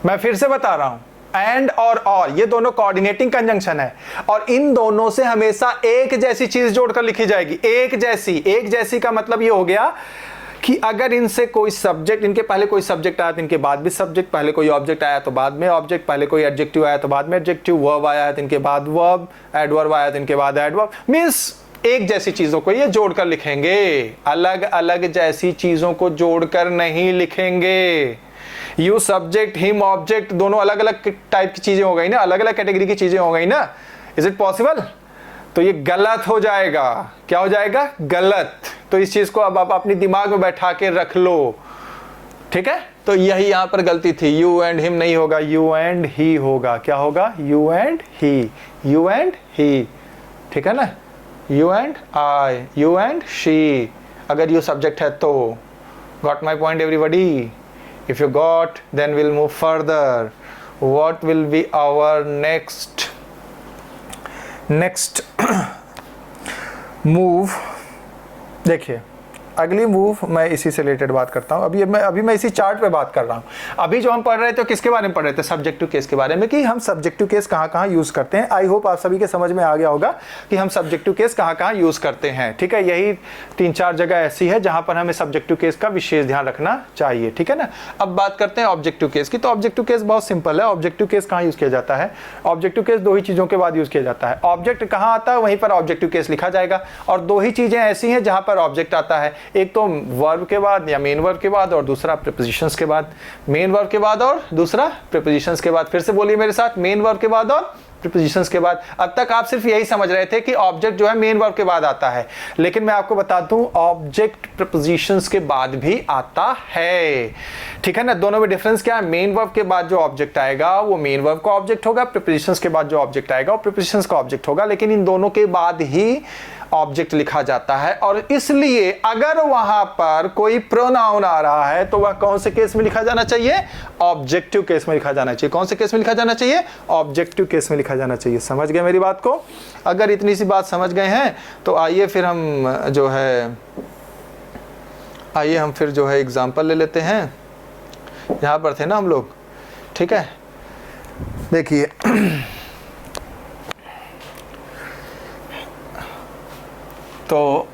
मैं फिर से बता रहा हूं, एंड और ये दोनों कोऑर्डिनेटिंग कंजंक्शन है और इन दोनों से हमेशा एक जैसी चीज जोड़कर लिखी जाएगी। एक जैसी का मतलब ये हो गया कि अगर इनसे कोई सब्जेक्ट, इनके पहले कोई सब्जेक्ट आया तो इनके बाद भी सब्जेक्ट, पहले कोई ऑब्जेक्ट आया तो बाद में ऑब्जेक्ट, पहले कोई एडजेक्टिव आया तो बाद में एडजेक्टिव, वर्ब आया तो इनके बाद वर्ब, एडवर्ब आया तो इनके बाद एडवर्ब, मींस एक जैसी चीजों को ये जोड़कर लिखेंगे, अलग अलग जैसी चीजों को जोड़कर नहीं लिखेंगे। यू सब्जेक्ट, हिम ऑब्जेक्ट, दोनों अलग अलग टाइप की चीजें हो गई ना, अलग अलग कैटेगरी की चीजें हो गई ना। Is it possible? तो ये गलत हो जाएगा। क्या हो जाएगा? गलत। तो इस चीज को अब आप अपनी दिमाग में बैठा के रख लो, ठीक है? तो यही यहां पर गलती थी, यू एंड हिम नहीं होगा, यू एंड ही होगा। क्या होगा? You and he, you and he, ठीक है ना? You and I, you and she, अगर यू सब्जेक्ट है तो। Got my point everybody? If you got, then we'll move further. What will be our next move? देखिए, अगली move मैं इसी से रिलेटेड बात करता हूँ। अभी मैं इसी चार्ट पे बात कर रहा हूँ। अभी जो हम पढ़ रहे थे किसके बारे में पढ़ रहे थे? सब्जेक्टिव केस के बारे में, कि हम सब्जेक्टिव केस कहाँ कहाँ यूज करते हैं। आई होप आप सभी के समझ में आ गया होगा कि हम सब्जेक्टिव केस कहाँ कहाँ यूज करते हैं, ठीक है? यही 3-4 जगह ऐसी है जहाँ पर हमें सब्जेक्टिव केस का विशेष ध्यान रखना चाहिए, ठीक है ना? अब बात करते हैं ऑब्जेक्टिव केस की। तो ऑब्जेक्टिव केस बहुत सिंपल है। ऑब्जेक्टिव केस कहाँ यूज किया जाता है? ऑब्जेक्टिव केस 2 ही चीजों के बाद यूज किया जाता है। ऑब्जेक्ट कहाँ आता है वहीं पर ऑब्जेक्टिव केस लिखा जाएगा, और 2 ही चीजें ऐसी हैं जहाँ पर ऑब्जेक्ट आता है, एक तो वर्ब के बाद या मेन वर्ब के बाद, और दूसरा प्रीपोजिशंस के बाद। मेन वर्ब के बाद और दूसरा प्रीपोजिशंस के बाद। फिर से बोलिए मेरे साथ, मेन वर्ब के बाद और प्रीपोजिशंस के बाद। अब तक आप सिर्फ यही समझ रहे थे कि ऑब्जेक्ट जो है मेन वर्ब के बाद आता है, लेकिन मैं आपको बता दूं ऑब्जेक्ट प्रीपोजिशंस के बाद भी आता है, ठीक है ना? दोनों में डिफरेंस क्या है? मेन वर्ब के बाद जो ऑब्जेक्ट आएगा वो मेन वर्ब का ऑब्जेक्ट होगा, प्रीपोजिशंस के बाद जो ऑब्जेक्ट आएगा वो प्रीपोजिशंस का ऑब्जेक्ट होगा, लेकिन इन दोनों के बाद ही ऑब्जेक्ट लिखा जाता है। और इसलिए अगर वहां पर कोई प्रोनाउन आ रहा है तो वह कौन से केस में लिखा जाना चाहिए? ऑब्जेक्टिव केस में लिखा जाना चाहिए। कौन से केस में लिखा जाना चाहिए? ऑब्जेक्टिव केस में लिखा जाना चाहिए। समझ गए मेरी बात को? अगर इतनी सी बात समझ गए हैं तो आइए फिर हम जो है एग्जाम्पल ले लेते हैं। यहां पर थे ना हम लोग, ठीक है? देखिए तो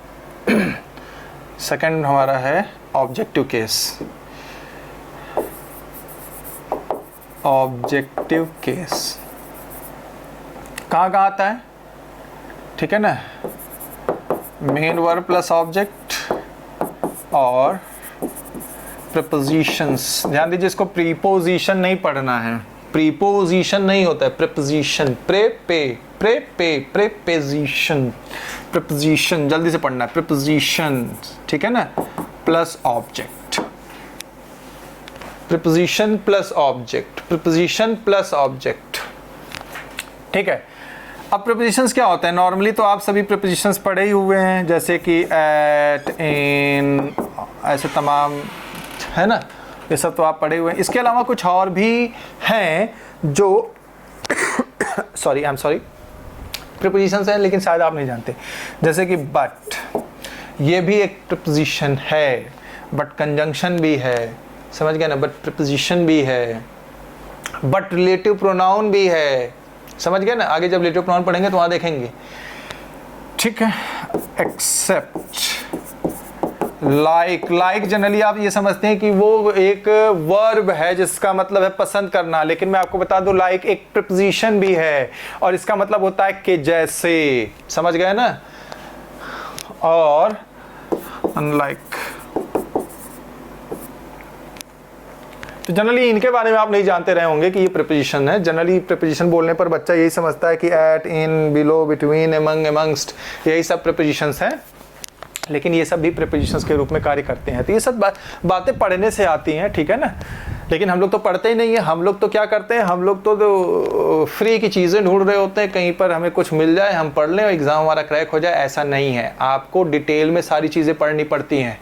सेकंड हमारा है ऑब्जेक्टिव केस। ऑब्जेक्टिव केस कहाँ कहाँ आता है? ठीक है ना? मेन वर्ब प्लस ऑब्जेक्ट और प्रीपोजिशंस। ध्यान दीजिए, इसको प्रीपोजिशन नहीं पढ़ना है, प्रीपोजिशन नहीं होता है, प्रीपोजिशन। प्रीपोजिशन, प्रीपोजिशन जल्दी से पढ़ना है, प्रीपोजिशन, ठीक है ना? Plus object, preposition plus object, preposition plus object, ठीक है? अब प्रीपोजिशंस क्या होते हैं? नॉर्मली तो आप सभी प्रीपोजिशंस पढ़े ही हुए हैं, जैसे कि एट, इन, ऐसे तमाम, है ना? ये सब तो आप पढ़े हुए हैं। इसके अलावा कुछ और भी हैं जो sorry, I am sorry, prepositions हैं लेकिन शायद आप नहीं जानते, जैसे कि बट, ये भी एक प्रीपोजिशन है, बट कंजंक्शन भी है, समझ गए ना? बट प्रीपोजिशन भी है, बट रिलेटिव प्रोनाउन भी है, समझ गए ना? आगे जब रिलेटिव प्रोनाउन पढ़ेंगे तो वहां देखेंगे, ठीक है? एक्सेप्ट, लाइक जनरली आप ये समझते हैं कि वो एक वर्ब है जिसका मतलब है पसंद करना, लेकिन मैं आपको बता दूं लाइक एक प्रीपोजिशन भी है और इसका मतलब होता है कि जैसे, समझ गए ना? और अनलाइक, तो जनरली इनके बारे में आप नहीं जानते रहे होंगे कि ये प्रीपोजिशन है। जनरली प्रीपोजिशन बोलने पर बच्चा यही समझता है कि एट, इन, बिलो, बिटवीन, एमंग, एमंगस्ट, यही सब प्रीपोजिशंस हैं, लेकिन ये सब भी प्रीपोजिशंस के रूप में कार्य करते हैं। तो ये सब बातें पढ़ने से आती हैं, ठीक है ना, लेकिन हम लोग तो पढ़ते ही नहीं है। हम लोग तो क्या करते हैं, हम लोग तो फ्री की चीज़ें ढूंढ रहे होते हैं, कहीं पर हमें कुछ मिल जाए, हम पढ़ लें और एग्ज़ाम हमारा क्रैक हो जाए। ऐसा नहीं है, आपको डिटेल में सारी चीज़ें पढ़नी पड़ती हैं।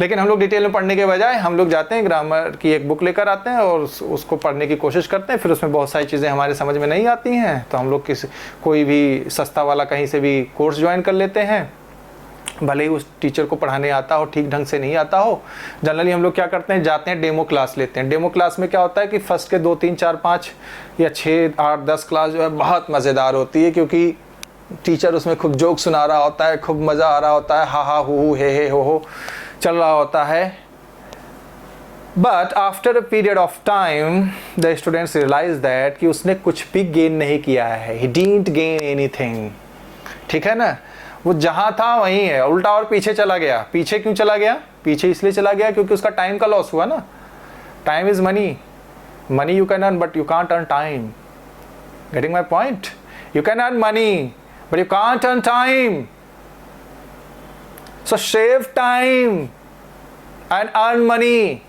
लेकिन हम लोग डिटेल में पढ़ने के बजाय हम लोग जाते हैं, ग्रामर की एक बुक लेकर आते हैं और उसको पढ़ने की कोशिश करते हैं। फिर उसमें बहुत सारी चीज़ें हमारे समझ में नहीं आती हैं, तो हम लोग कोई भी सस्ता वाला कहीं से भी कोर्स ज्वाइन कर लेते हैं, भले ही उस टीचर को पढ़ाने आता हो, ठीक ढंग से नहीं आता हो। जनरली हम लोग क्या करते हैं, जाते हैं डेमो क्लास लेते हैं। डेमो क्लास में क्या होता है कि फर्स्ट के 2, 3, 4, 5 या 6, 8, 10 क्लास जो है बहुत मज़ेदार होती है, क्योंकि टीचर उसमें खूब जोक सुना रहा होता है, खूब मज़ा आ रहा होता है, हा हा हु हे हो चल रहा होता है। But after a period of time the students realize that कि उसने कुछ भी गेन नहीं किया है, ही डिडंट गेन एनीथिंग, ठीक है ना। वो जहाँ था वहीं है, उल्टा और पीछे चला गया। पीछे क्यों चला गया? पीछे इसलिए चला गया क्योंकि उसका टाइम का लॉस हुआ ना। Time is money, money you can earn but you can't earn time. Getting my point? You can earn money but you can't earn time. So save time and earn money.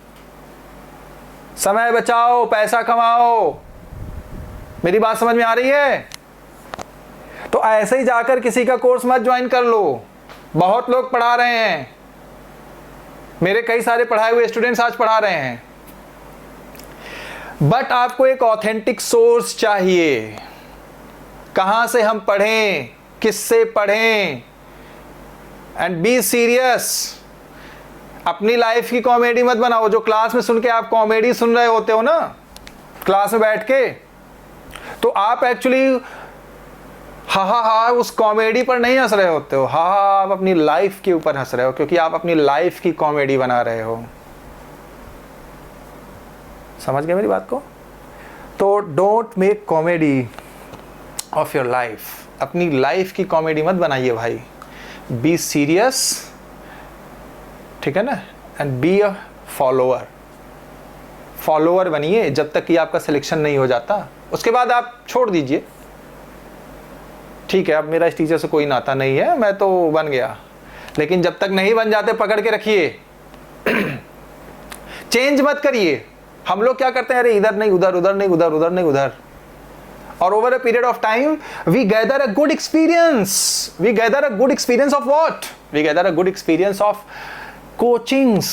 समय बचाओ, पैसा कमाओ। मेरी बात समझ में आ रही है? तो ऐसे ही जाकर किसी का कोर्स मत ज्वाइन कर लो। बहुत लोग पढ़ा रहे हैं, मेरे कई सारे पढ़ाए हुए स्टूडेंट्स आज पढ़ा रहे हैं, बट आपको एक ऑथेंटिक सोर्स चाहिए। कहां से हम पढ़ें, किससे पढ़ें, एंड बी सीरियस। अपनी लाइफ की कॉमेडी मत बनाओ। जो क्लास में सुन के आप कॉमेडी सुन रहे होते हो ना, क्लास में बैठ के, तो आप एक्चुअली हा उस कॉमेडी पर नहीं हंस रहे होते हो। हा आप अपनी लाइफ के ऊपर हंस रहे हो, क्योंकि आप अपनी लाइफ की कॉमेडी बना रहे हो। समझ गए मेरी बात को? तो don't make comedy of your life. अपनी लाइफ की कॉमेडी मत बनाइए भाई। बी सीरियस, ठीक है ना, and be a follower. Follower बनिए जब तक कि आपका सिलेक्शन नहीं हो जाता। उसके बाद आप छोड़ दीजिए, ठीक है अब मेरा इस टीचर से कोई नाता नहीं है, मैं तो बन गया। लेकिन जब तक नहीं बन जाते पकड़ के रखिए, चेंज मत करिए। हम लोग क्या करते हैं, अरे इधर नहीं उधर, उधर नहीं उधर, उधर नहीं उधर, और over a period of time we gather a good experience. We gather a good experience of what? We gather a good experience of coachings.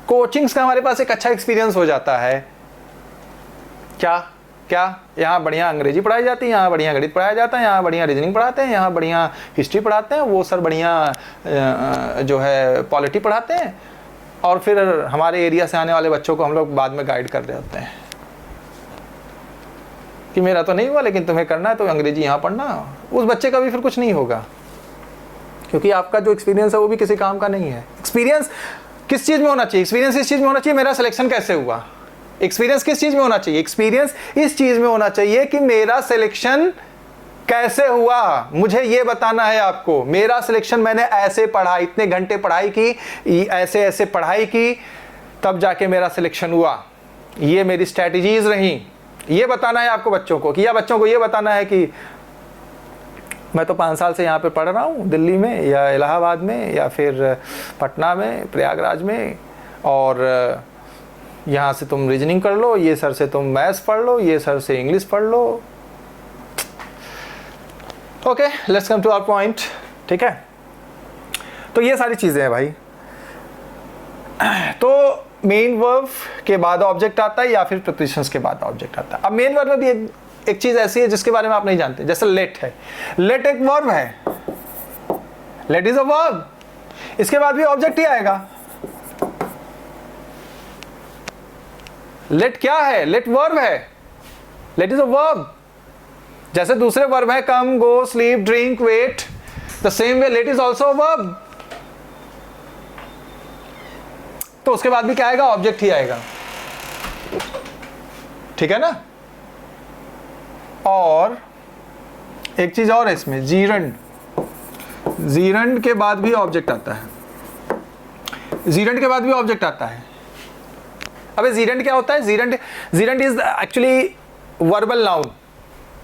Coachings का हमारे पास एक अच्छा एक्सपीरियंस हो जाता है। क्या क्या? यहाँ बढ़िया अंग्रेजी पढ़ाई जाती है, यहाँ बढ़िया गणित पढ़ाया जाता है, यहाँ बढ़िया रीजनिंग पढ़ाते हैं, यहाँ बढ़िया हिस्ट्री पढ़ाते हैं, वो सर बढ़िया जो है पॉलिटी पढ़ाते हैं, और फिर हमारे एरिया से आने वाले बच्चों को हम लोग बाद में गाइड कर रहे होते हैं कि मेरा तो नहीं हुआ लेकिन तुम्हें करना है तो अंग्रेजी यहाँ पढ़ना। उस बच्चे का भी फिर कुछ नहीं होगा, क्योंकि आपका जो एक्सपीरियंस है वो भी किसी काम का नहीं है। एक्सपीरियंस किस चीज़ में होना चाहिए? एक्सपीरियंस इस चीज़ में होना चाहिए मेरा सिलेक्शन कैसे हुआ। एक्सपीरियंस किस चीज़ में होना चाहिए? एक्सपीरियंस इस चीज़ में होना चाहिए कि मेरा सिलेक्शन कैसे हुआ, मुझे ये बताना है आपको। मेरा सिलेक्शन मैंने ऐसे पढ़ा, इतने घंटे पढ़ाई की, ऐसे ऐसे पढ़ाई की, तब जाके मेरा सिलेक्शन हुआ। ये मेरी स्ट्रैटेजीज रही। ये बताना है आपको बच्चों को, कि या बच्चों को ये बताना है कि मैं तो 5 साल से यहाँ पे पढ़ रहा हूँ, दिल्ली में या इलाहाबाद में या फिर पटना में, प्रयागराज में, और यहाँ से तुम रीजनिंग कर लो, ये सर से तुम मैथ्स पढ़ लो, ये सर से इंग्लिश पढ़ लो। Okay, let's come to our point, ठीक है। तो ये सारी चीज़ें हैं भाई। तो मेन वर्ब के बाद ऑब्जेक्ट आता है या फिर प्रीपोजिशंस के बाद ऑब्जेक्ट आता है। अब मेन वर्ब में भी एक चीज़ ऐसी है जिसके बारे में आप नहीं जानते, जैसे लेट है। लेट एक वर्ब है, लेट इज अ वर्ब, इसके बाद भी ऑब्जेक्ट ही आएगा। लेट क्या है? लेट वर्ब है, लेट इज अ वर्ब। जैसे दूसरे वर्ब है come, go, sleep, drink, wait, the same way let is also a verb. तो उसके बाद भी क्या आएगा? ऑब्जेक्ट ही आएगा, ठीक है ना। और एक चीज और है इसमें, जीरंड। जीरंड के बाद भी ऑब्जेक्ट आता है, जीरंड के बाद भी ऑब्जेक्ट आता है। अबे जीरेंट क्या होता है? Gerund is actually verbal noun,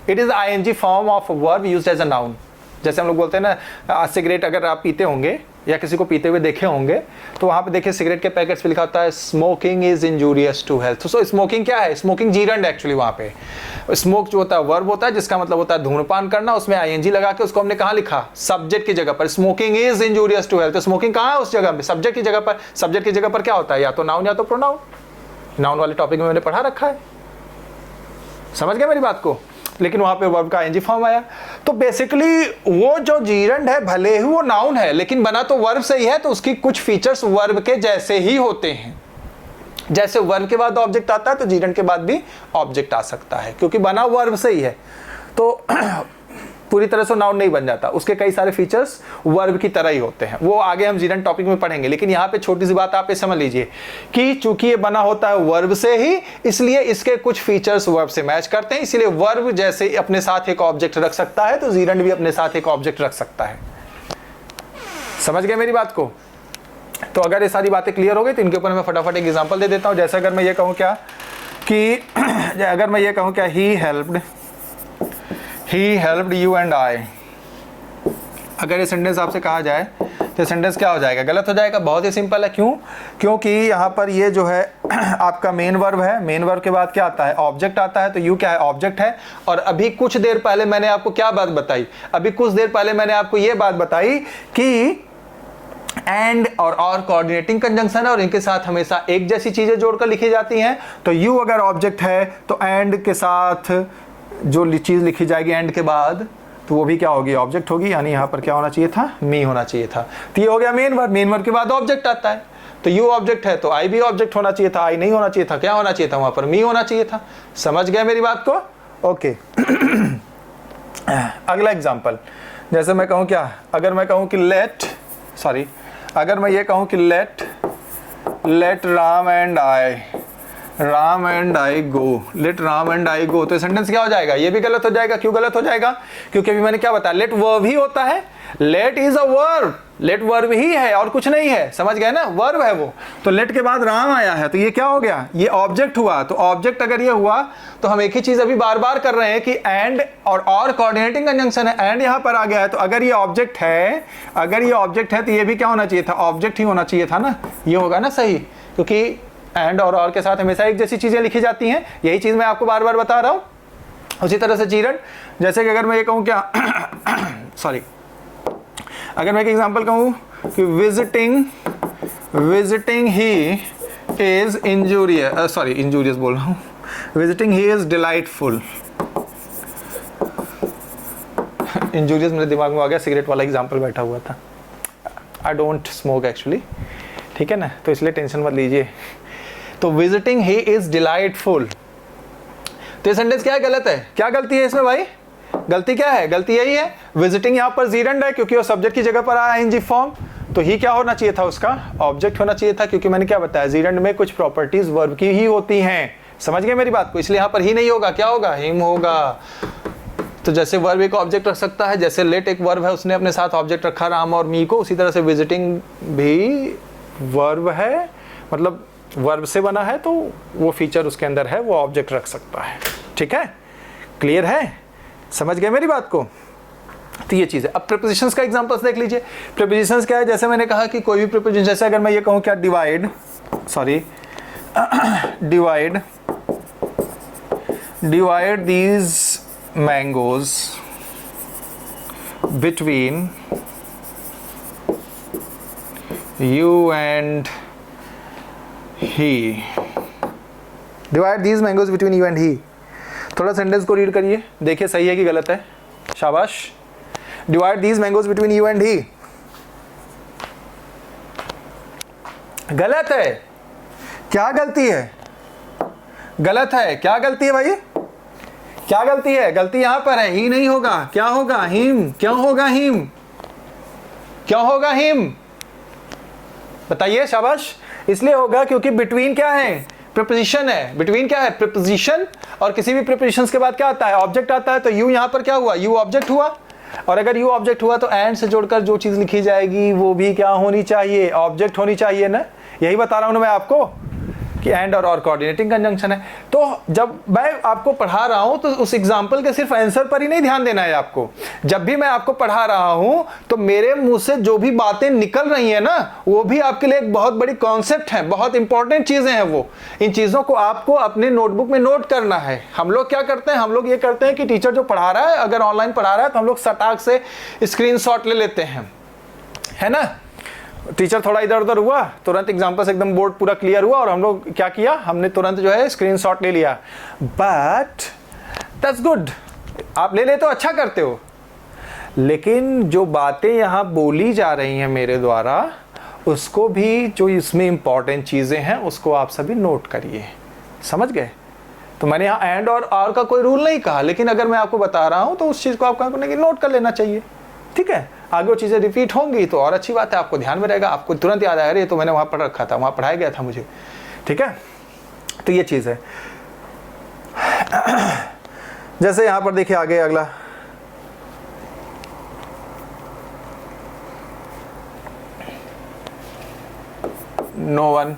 it is ING form of verb used as a noun. जैसे हम लोग बोलते हैं ना, सिगरेट अगर आप पीते होंगे या किसी को पीते हुए देखे होंगे तो वहाँ पे देखिए सिगरेट के पैकेट्स पे लिखा होता है smoking is injurious to health. So smoking क्या है? स्मोकिंग जीरेंट एक्चुअली वहाँ पे। स्मोक जो होता है वर्ब होता है जिसका मतलब होता है धूम्रपान करना, उसमें आईएनजी लगा के उसको हमने कहाँ लिखा? सब्जेक्ट की जगह पर। Smoking is injurious to health, तो स्मोकिंग कहाँ है उस जगह पे? सब्जेक्ट की जगह पर। सब्जेक्ट की जगह पर क्या होता है? या तो नाउन या तो प्रोनाउन। नाउन वाले टॉपिक में मैंने पढ़ा रखा है, समझ गए मेरी बात को? लेकिन वहां पे वर्ब का आईएनजी फॉर्म आया। तो बेसिकली वो जो जीरेंट है भले ही वो नाउन है लेकिन बना तो वर्ब से ही है, तो उसकी कुछ फीचर्स वर्ब के जैसे ही होते हैं। जैसे वर्ब के बाद ऑब्जेक्ट आता है तो जीरेंट के बाद भी ऑब्जेक्ट आ सकता है, क्योंकि बना वर्ब से ही है तो पूरी तरह से नाउन नहीं बन जाता, उसके कई सारे फीचर्स वर्ब की तरह ही होते हैं। वो आगे हम जीरेंट टॉपिक में पढ़ेंगे, लेकिन यहाँ पे छोटी सी बात आप ये समझ लीजिए कि चूंकि ये बना होता है वर्ब से ही, इसलिए इसके कुछ फीचर्स वर्ब से मैच करते हैं। इसलिए वर्ब जैसे अपने साथ एक ऑब्जेक्ट रख सकता है तो जीरेंट भी अपने साथ एक ऑब्जेक्ट रख सकता है। समझ गए मेरी बात को? तो अगर ये सारी बातें क्लियर हो गई तो इनके ऊपर मैं फटाफट एक एग्जाम्पल दे देता हूँ। जैसे अगर मैं ये कहूँ क्या कि अगर मैं ये कहूँ क्या he helped you and I, अगर ये सेंटेंस आपसे कहा जाए तो सेंटेंस क्या हो जाएगा? गलत हो जाएगा। बहुत ही सिंपल है। क्यों? क्योंकि यहाँ पर ये जो है आपका मेन वर्ब है, मेन वर्ब के बाद क्या आता है? ऑब्जेक्ट आता है। तो यू क्या है? ऑब्जेक्ट है। और अभी कुछ देर पहले मैंने आपको क्या बात बताई? अभी कुछ देर पहले मैंने आपको ये बात बताई कि एंड और कोऑर्डिनेटिंग कंजंक्शन है और इनके साथ हमेशा एक जैसी चीजें जोड़कर लिखी जाती हैं। तो यू अगर ऑब्जेक्ट है तो एंड के साथ जो चीज लिखी जाएगी एंड के बाद तो वो भी क्या होगी? ऑब्जेक्ट होगी। यानी यहाँ पर क्या होना चाहिए था? मी होना चाहिए था। तो ये हो गया मेन वर्ब। मेन वर्ब के बाद ऑब्जेक्ट आता है, तो यू ऑब्जेक्ट है तो आई भी ऑब्जेक्ट होना चाहिए था। आई नहीं होना चाहिए था, क्या होना चाहिए था? वहां पर मी होना चाहिए था। समझ गए मेरी बात को? ओके। अगला एग्जाम्पल, जैसे मैं कहूँ क्या, अगर मैं कहूँ कि अगर मैं ये कहूँ कि let Ram and I go, let Ram and I go, तो सेंटेंस क्या हो जाएगा? ये भी गलत हो जाएगा। क्यों गलत हो जाएगा? क्योंकि अभी मैंने क्या बताया? लेट वर्ब ही होता है। Let is a verb, let verb ही है और कुछ नहीं है। समझ गए ना? वर्ब है वो। तो लेट के बाद राम आया है तो ये क्या हो गया? ये ऑब्जेक्ट हुआ। तो ऑब्जेक्ट अगर ये हुआ तो हम एक ही चीज अभी बार बार कर रहे हैं कि एंड और कोऑर्डिनेटिंग कंजंक्शन है। एंड यहाँ पर आ गया है तो अगर ये ऑब्जेक्ट है तो ये भी क्या होना चाहिए था? ऑब्जेक्ट ही होना चाहिए था ना। ये होगा ना सही, क्योंकि एंड और के साथ हमेशा एक जैसी चीजें लिखी जाती हैं। यही चीज मैं आपको बार बार बता रहा हूं। उसी तरह से जीरेंट, जैसे कि अगर मैं ये कहूं क्या अगर मैं एक एग्जांपल कहूं कि विजिटिंग ही इज इंजूरियस बोल रहा हूं, visiting he is delightful. Injurious मेरे दिमाग में आ गया, सिगरेट वाला एग्जांपल बैठा हुआ था। आई डोंट स्मोक एक्चुअली, ठीक है ना, तो इसलिए टेंशन मत लीजिए। तो विजिटिंग ही इज डिलाइटफुल, तो ये सेंटेंस क्या है? गलत है। क्या गलती है इसमें भाई? गलती क्या है? गलती यही है, विजिटिंग यहाँ पर जीरेंट है क्योंकि वो सब्जेक्ट की जगह पर आया आईएनजी फॉर्म। तो ही क्या होना चाहिए था? उसका ऑब्जेक्ट होना चाहिए था, क्योंकि मैंने क्या बताया? जीरेंट में कुछ प्रॉपर्टीज वर्ब की ही होती हैं। समझ गए मेरी बात को? इसलिए यहाँ पर ही नहीं होगा, क्या होगा? हिम होगा। तो जैसे वर्ब एक ऑब्जेक्ट रख सकता है, जैसे लेट एक वर्ब है उसने अपने साथ ऑब्जेक्ट रखा राम और मी को, उसी तरह से विजिटिंग भी वर्ब है, मतलब वर्ब से बना है, तो वो फीचर उसके अंदर है, वो ऑब्जेक्ट रख सकता है। ठीक है? क्लियर है? समझ गए मेरी बात को? तो ये चीज़ है। अब प्रीपोजिशंस का एग्जांपल्स देख लीजिए। प्रीपोजिशंस क्या है? जैसे मैंने कहा कि कोई भी प्रीपोजिशन, जैसे अगर मैं ये कहूँ क्या divide these mangoes between you and he, divide these mangoes between you and he. थोड़ा सेंटेंस को रीड करिए, देखिए सही है कि गलत है। शाबाश। Divide these mangoes between you and he, गलत है। क्या गलती है? गलत है। क्या गलती है भाई? क्या गलती है? गलती यहां पर है, ही नहीं होगा। क्या होगा? हिम। क्यों होगा हिम? क्यों होगा हिम? बताइए। शाबाश। इसलिए होगा क्योंकि बिटवीन क्या है? प्रीपोजिशन है। बिटवीन क्या है? प्रीपोजिशन। और किसी भी प्रीपोजिशन के बाद क्या आता है? ऑब्जेक्ट आता है। तो यू यहां पर क्या हुआ? यू ऑब्जेक्ट हुआ। और अगर यू ऑब्जेक्ट हुआ तो एंड से जोड़कर जो चीज लिखी जाएगी वो भी क्या होनी चाहिए? ऑब्जेक्ट होनी चाहिए ना। यही बता रहा हूं ना मैं आपको। कि एंड और कोऑर्डिनेटिंग कंजंक्शन है। तो जब मैं आपको पढ़ा रहा हूं तो उस एग्जांपल के सिर्फ आंसर पर ही नहीं ध्यान देना है आपको। जब भी मैं आपको पढ़ा रहा हूं तो मेरे मुंह से जो भी बातें निकल रही हैं ना, वो भी आपके लिए एक बहुत बड़ी कॉन्सेप्ट है, बहुत इंपॉर्टेंट चीजें हैं वो। इन चीजों को आपको अपने नोटबुक में नोट करना है। हम लोग क्या करते हैं, हम लोग ये करते हैं कि टीचर जो पढ़ा रहा है, अगर ऑनलाइन पढ़ा रहा है तो हम लोग सटाक से स्क्रीनशॉट ले लेते हैं, है ना। टीचर थोड़ा इधर उधर हुआ, तुरंत एग्जांपल से एकदम बोर्ड पूरा क्लियर हुआ और हम लोग क्या किया, हमने तुरंत जो है स्क्रीनशॉट ले लिया। बट दैट्स गुड, आप ले ले तो अच्छा करते हो, लेकिन जो बातें यहाँ बोली जा रही हैं मेरे द्वारा, उसको भी, जो इसमें इंपॉर्टेंट चीज़ें हैं उसको आप सभी नोट करिए। समझ गए? तो मैंने यहाँ एंड और आर का कोई रूल नहीं कहा, लेकिन अगर मैं आपको बता रहा हूँ तो उस चीज़ को आपको नोट कर लेना चाहिए। ठीक है, आगे वो चीज़ें रिपीट होंगी तो और अच्छी बात है, आपको ध्यान में रहेगा, आपको तुरंत याद आएगा, ये तो मैंने वहाँ पढ़ रखा था, वहाँ पढ़ाया गया था मुझे। ठीक है, तो ये चीज़ है। जैसे यहाँ पर देखिए आगे अगला, no one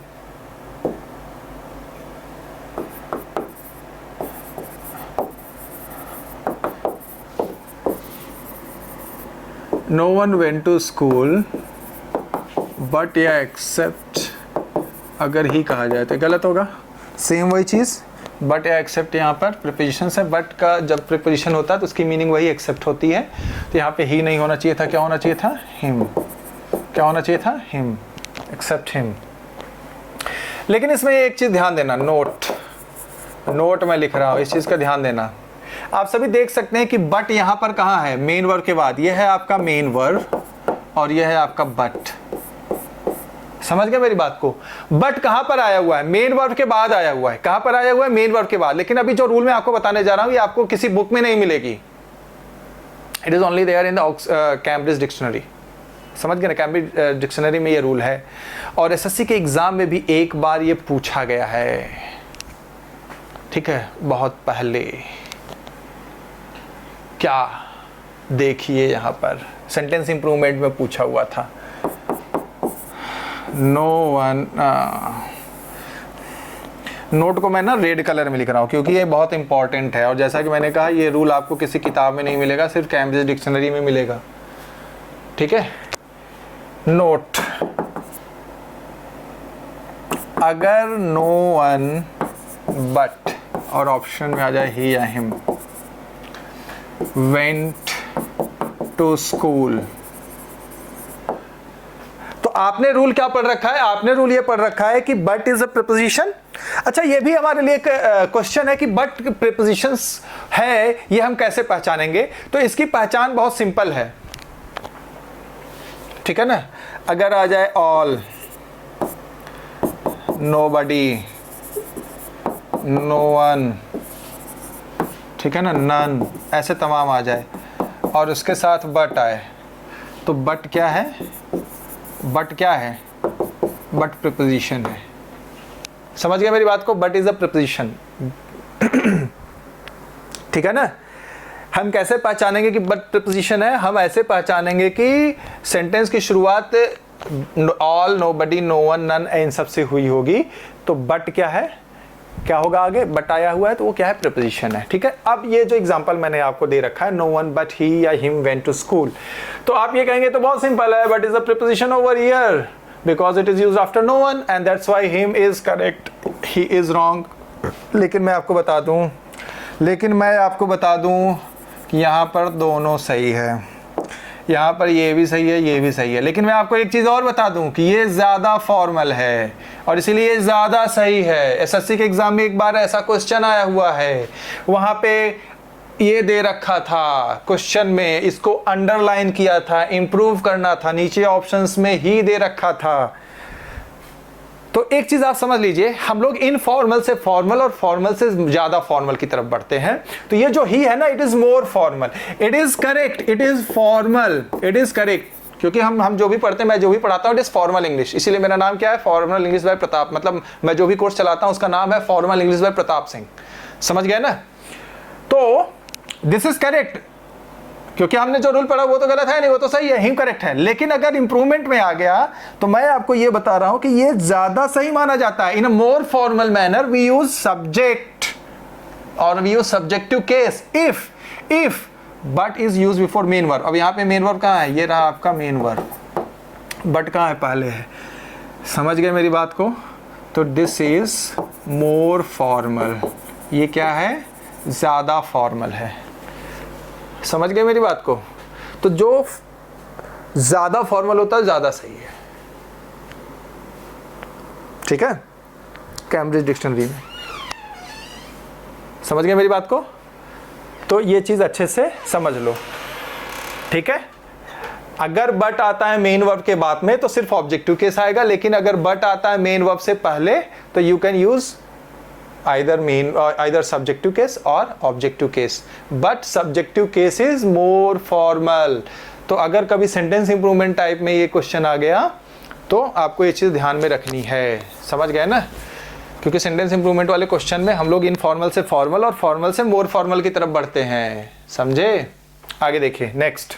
no one went to school but या एक्सेप्ट अगर ही कहा जाए तो गलत होगा। सेम वही चीज़, बट या एक्सेप्ट यहाँ पर प्रीपोजिशन है। बट का जब प्रीपोजिशन होता है तो उसकी मीनिंग वही एक्सेप्ट होती है। तो यहाँ पे ही नहीं होना चाहिए था, क्या होना चाहिए था, हिम। क्या होना चाहिए था, हिम, एक्सेप्ट हिम। लेकिन इसमें एक चीज़ ध्यान देना, नोट मैं लिख रहा हूँ, इस चीज़ का ध्यान देना। आप सभी देख सकते हैं कि बट यहाँ पर कहाँ है, मेन वर्ब के बाद। यह है आपका मेन वर्ब और यह है आपका बट। समझ गए मेरी बात को? बट कहाँ पर आया हुआ है, मेन वर्ब के बाद आया हुआ है। कहाँ पर आया हुआ है, मेन वर्ब के बाद। लेकिन अभी जो रूल मैं आपको बताने जा रहा हूँ ये आपको किसी बुक में नहीं मिलेगी। It is only there in the Cambridge dictionary. समझ गए ना, कैम्ब्रिज डिक्शनरी में ये रूल है। और एसएससी के एग्जाम में भी एक बार ये पूछा गया है, ठीक है, बहुत पहले। क्या देखिए यहाँ पर सेंटेंस इंप्रूवमेंट में पूछा हुआ था, नो वन। नोट को मैं ना रेड कलर में लिख रहा हूँ क्योंकि ये बहुत इंपॉर्टेंट है। और जैसा कि मैंने कहा, ये रूल आपको किसी किताब में नहीं मिलेगा, सिर्फ कैम्ब्रिज डिक्शनरी में मिलेगा। ठीक है, नोट, अगर नो वन बट और ऑप्शन में आ जाए ही या हिम went to school, तो आपने रूल क्या पढ़ रखा है, आपने रूल ये पढ़ रखा है कि बट इज अ प्रीपोजिशन। अच्छा, ये भी हमारे लिए एक क्वेश्चन है कि बट प्रीपोजिशंस है, ये हम कैसे पहचानेंगे। तो इसकी पहचान बहुत सिंपल है, ठीक है ना। अगर आ जाए ऑल, नोबडी, नो वन, ठीक है ना, नन, ऐसे तमाम आ जाए और उसके साथ बट आए, तो बट क्या है, बट क्या है, बट प्रीपोजिशन है। समझ गए मेरी बात को, बट इज अ प्रीपोजिशन। ठीक है ना। हम कैसे पहचानेंगे कि बट प्रीपोजिशन है, हम ऐसे पहचानेंगे कि सेंटेंस की शुरुआत all, nobody, no one, none इन सब से हुई होगी। तो बट क्या है, क्या होगा आगे, बट आया हुआ है तो वो क्या है, प्रीपोजिशन है। ठीक है, अब ये जो एग्जांपल मैंने आपको दे रखा है, नो वन बट ही या हिम वेंट टू स्कूल, तो आप ये कहेंगे तो बहुत सिंपल है, but is a preposition over here because it is used after no one and that's why him is correct, he is wrong. लेकिन मैं आपको बता दूं कि यहाँ पर दोनों सही है, यहाँ पर ये भी सही है, ये भी सही है। लेकिन मैं आपको एक चीज़ और बता दूं कि ये ज़्यादा फॉर्मल है और इसीलिए ये ज़्यादा सही है। एसएससी के एग्ज़ाम में एक बार ऐसा क्वेश्चन आया हुआ है, वहाँ पे ये दे रखा था क्वेश्चन में, इसको अंडरलाइन किया था, इम्प्रूव करना था, नीचे ऑप्शंस में ही दे रखा था। तो एक चीज आप समझ लीजिए, हम लोग इनफॉर्मल से फॉर्मल और फॉर्मल से ज्यादा फॉर्मल की तरफ बढ़ते हैं। तो ये जो ही है ना, it is more formal, it is correct, it is formal, it is correct. क्योंकि हम जो भी पढ़ते हैं, मैं जो भी पढ़ाता हूँ, इट इज फॉर्मल इंग्लिश। इसीलिए मेरा नाम क्या है, फॉर्मल इंग्लिश बाय प्रताप। मतलब मैं जो भी कोर्स चलाता हूँ उसका नाम है formal English by Pratap Singh. समझ गए ना। तो दिस इज करेक्ट, क्योंकि हमने जो रूल पढ़ा वो तो गलत है नहीं, वो तो सही है, ही करेक्ट है। लेकिन अगर इंप्रूवमेंट में आ गया तो मैं आपको ये बता रहा हूं कि ये ज्यादा सही माना जाता है। In a more formal manner we use subject और we use subjective case if but is use before main verb. अब यहां पे मेन वर्ब कहां है? ये रहा आपका मेन वर्ब, बट कहां है? पहले है। समझ गए मेरी बात को? तो दिस इज मोर फॉर्मल, ये क्या है? ज्यादा फॉर्मल है। समझ गए मेरी बात को? तो जो ज्यादा फॉर्मल होता है ज्यादा सही है, ठीक है, कैम्ब्रिज डिक्शनरी में। समझ गए मेरी बात को? तो ये चीज अच्छे से समझ लो, ठीक है। अगर बट आता है मेन वर्ब के बाद में तो सिर्फ ऑब्जेक्टिव केस आएगा, लेकिन अगर बट आता है मेन वर्ब से पहले तो you can use either subjective case or objective case, but subjective case is more formal। तो अगर कभी सेंटेंस इंप्रूवमेंट टाइप में ये क्वेश्चन आ गया तो आपको ये चीज़ ध्यान में रखनी है। समझ गए ना? क्योंकि सेंटेंस इंप्रूवमेंट वाले क्वेश्चन में हम लोग इनफॉर्मल से फॉर्मल और फॉर्मल से मोर फॉर्मल की तरफ बढ़ते हैं। समझे? आगे देखिए नेक्स्ट।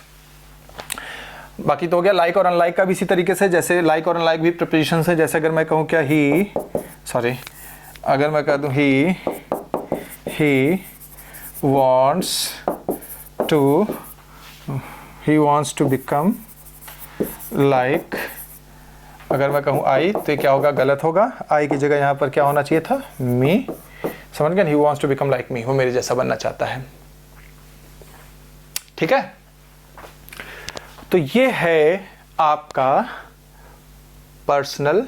बाकी तो हो गया लाइक और अनलाइक का भी इसी तरीके से, जैसे लाइक और अनलाइक भी प्रिपोजिशन है। जैसे अगर मैं कहूँ क्या अगर मैं कह दूँ he wants to become like, अगर मैं कहूँ I तो ये क्या होगा? गलत होगा। I की जगह यहाँ पर क्या होना चाहिए था? me। समझ गए? he wants to become like me, वो मेरे जैसा बनना चाहता है, ठीक है। तो ये है आपका पर्सनल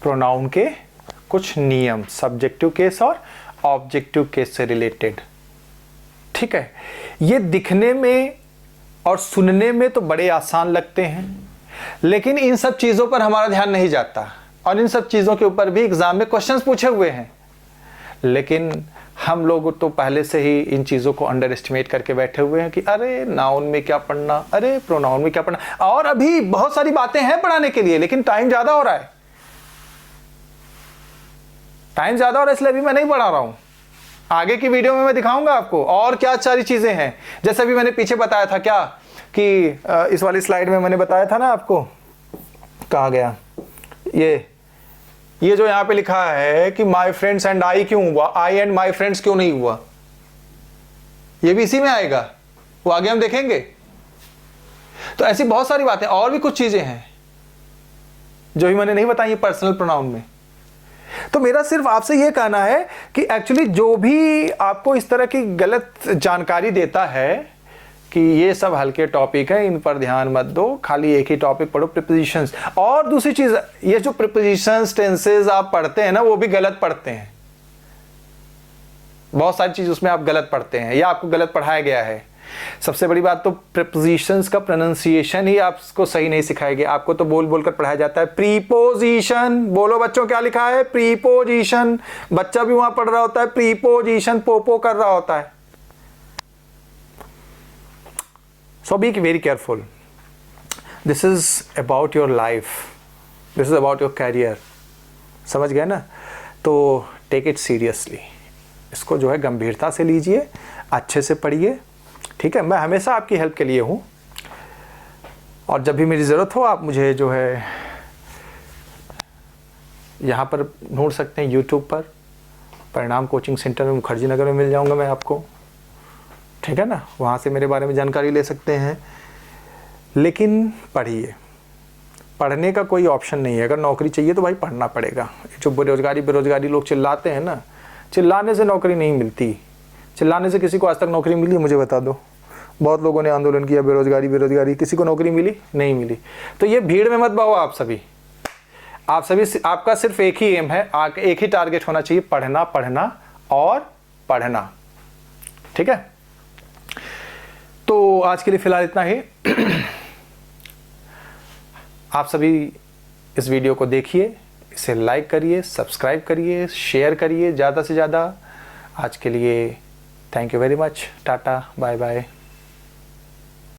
प्रोनाउन के कुछ नियम, सब्जेक्टिव केस और ऑब्जेक्टिव केस से रिलेटेड, ठीक है। ये दिखने में और सुनने में तो बड़े आसान लगते हैं, लेकिन इन सब चीज़ों पर हमारा ध्यान नहीं जाता, और इन सब चीज़ों के ऊपर भी एग्जाम में क्वेश्चंस पूछे हुए हैं। लेकिन हम लोग तो पहले से ही इन चीज़ों को अंडर एस्टिमेट करके बैठे हुए हैं कि अरे नाउन में क्या पढ़ना, अरे प्रोनाउन में क्या पढ़ना। और अभी बहुत सारी बातें हैं पढ़ाने के लिए, लेकिन टाइम ज़्यादा हो रहा है, टाइम ज़्यादा हो रहा है, इसलिए अभी मैं नहीं पढ़ा रहा हूँ। आगे की वीडियो में मैं दिखाऊंगा आपको और क्या सारी चीज़ें हैं। जैसे अभी मैंने पीछे बताया था क्या कि इस वाली स्लाइड में मैंने बताया था ना आपको, कहाँ गया ये जो यहाँ पे लिखा है कि माई फ्रेंड्स एंड आई क्यों हुआ, आई एंड माई फ्रेंड्स क्यों नहीं हुआ, ये भी इसी में आएगा, वो आगे हम देखेंगे। तो ऐसी बहुत सारी बातें और भी कुछ चीज़ें हैं जो भी मैंने नहीं बताई पर्सनल प्रोनाउन में। तो मेरा सिर्फ आपसे ये कहना है कि एक्चुअली जो भी आपको इस तरह की गलत जानकारी देता है कि ये सब हल्के टॉपिक है, इन पर ध्यान मत दो, खाली एक ही टॉपिक पढ़ो, प्रीपोजिशंस। और दूसरी चीज, ये जो प्रीपोजिशंस टेंसेस आप पढ़ते हैं ना, वो भी गलत पढ़ते हैं। बहुत सारी चीज उसमें आप गलत पढ़ते हैं या आपको गलत पढ़ाया गया है। सबसे बड़ी बात तो प्रीपोजिशंस का प्रोनाउंसिएशन ही आपको सही नहीं सिखाया गया। आपको तो बोल बोल कर पढ़ाया जाता है प्रीपोजिशन। बोलो बच्चों क्या लिखा है? प्रीपोजिशन। बच्चा भी वहां पढ़ रहा होता है प्रीपोजिशन, पोपो कर रहा होता है। So be very careful. This is about your life. This is about your career. समझ गए ना? तो take it seriously. इसको जो है गंभीरता से लीजिए, अच्छे से पढ़िए, ठीक है। मैं हमेशा आपकी हेल्प के लिए हूँ, और जब भी मेरी ज़रूरत हो आप मुझे जो है यहाँ पर ढूंढ सकते हैं यूट्यूब पर, परिणाम कोचिंग सेंटर में मुखर्जी नगर में मिल जाऊँगा मैं आपको, ठीक है ना। वहाँ से मेरे बारे में जानकारी ले सकते हैं। लेकिन पढ़िए, पढ़ने का कोई ऑप्शन नहीं है। अगर नौकरी चाहिए तो भाई पढ़ना पड़ेगा। जो बेरोजगारी लोग चिल्लाते हैं ना, चिल्लाने से नौकरी नहीं मिलती। चिल्लाने से किसी को आज तक नौकरी मिली है? मुझे बता दो। बहुत लोगों ने आंदोलन किया बेरोजगारी, किसी को नौकरी मिली? नहीं मिली। तो ये भीड़ में मत बहो आप सभी। आपका सिर्फ एक ही एम है, एक ही टारगेट होना चाहिए, पढ़ना पढ़ना और पढ़ना, ठीक है। तो आज के लिए फिलहाल इतना ही। आप सभी इस वीडियो को देखिए, इसे लाइक करिए, सब्सक्राइब करिए, शेयर करिए ज़्यादा से ज़्यादा। आज के लिए thank you very much. Ta-ta, bye bye.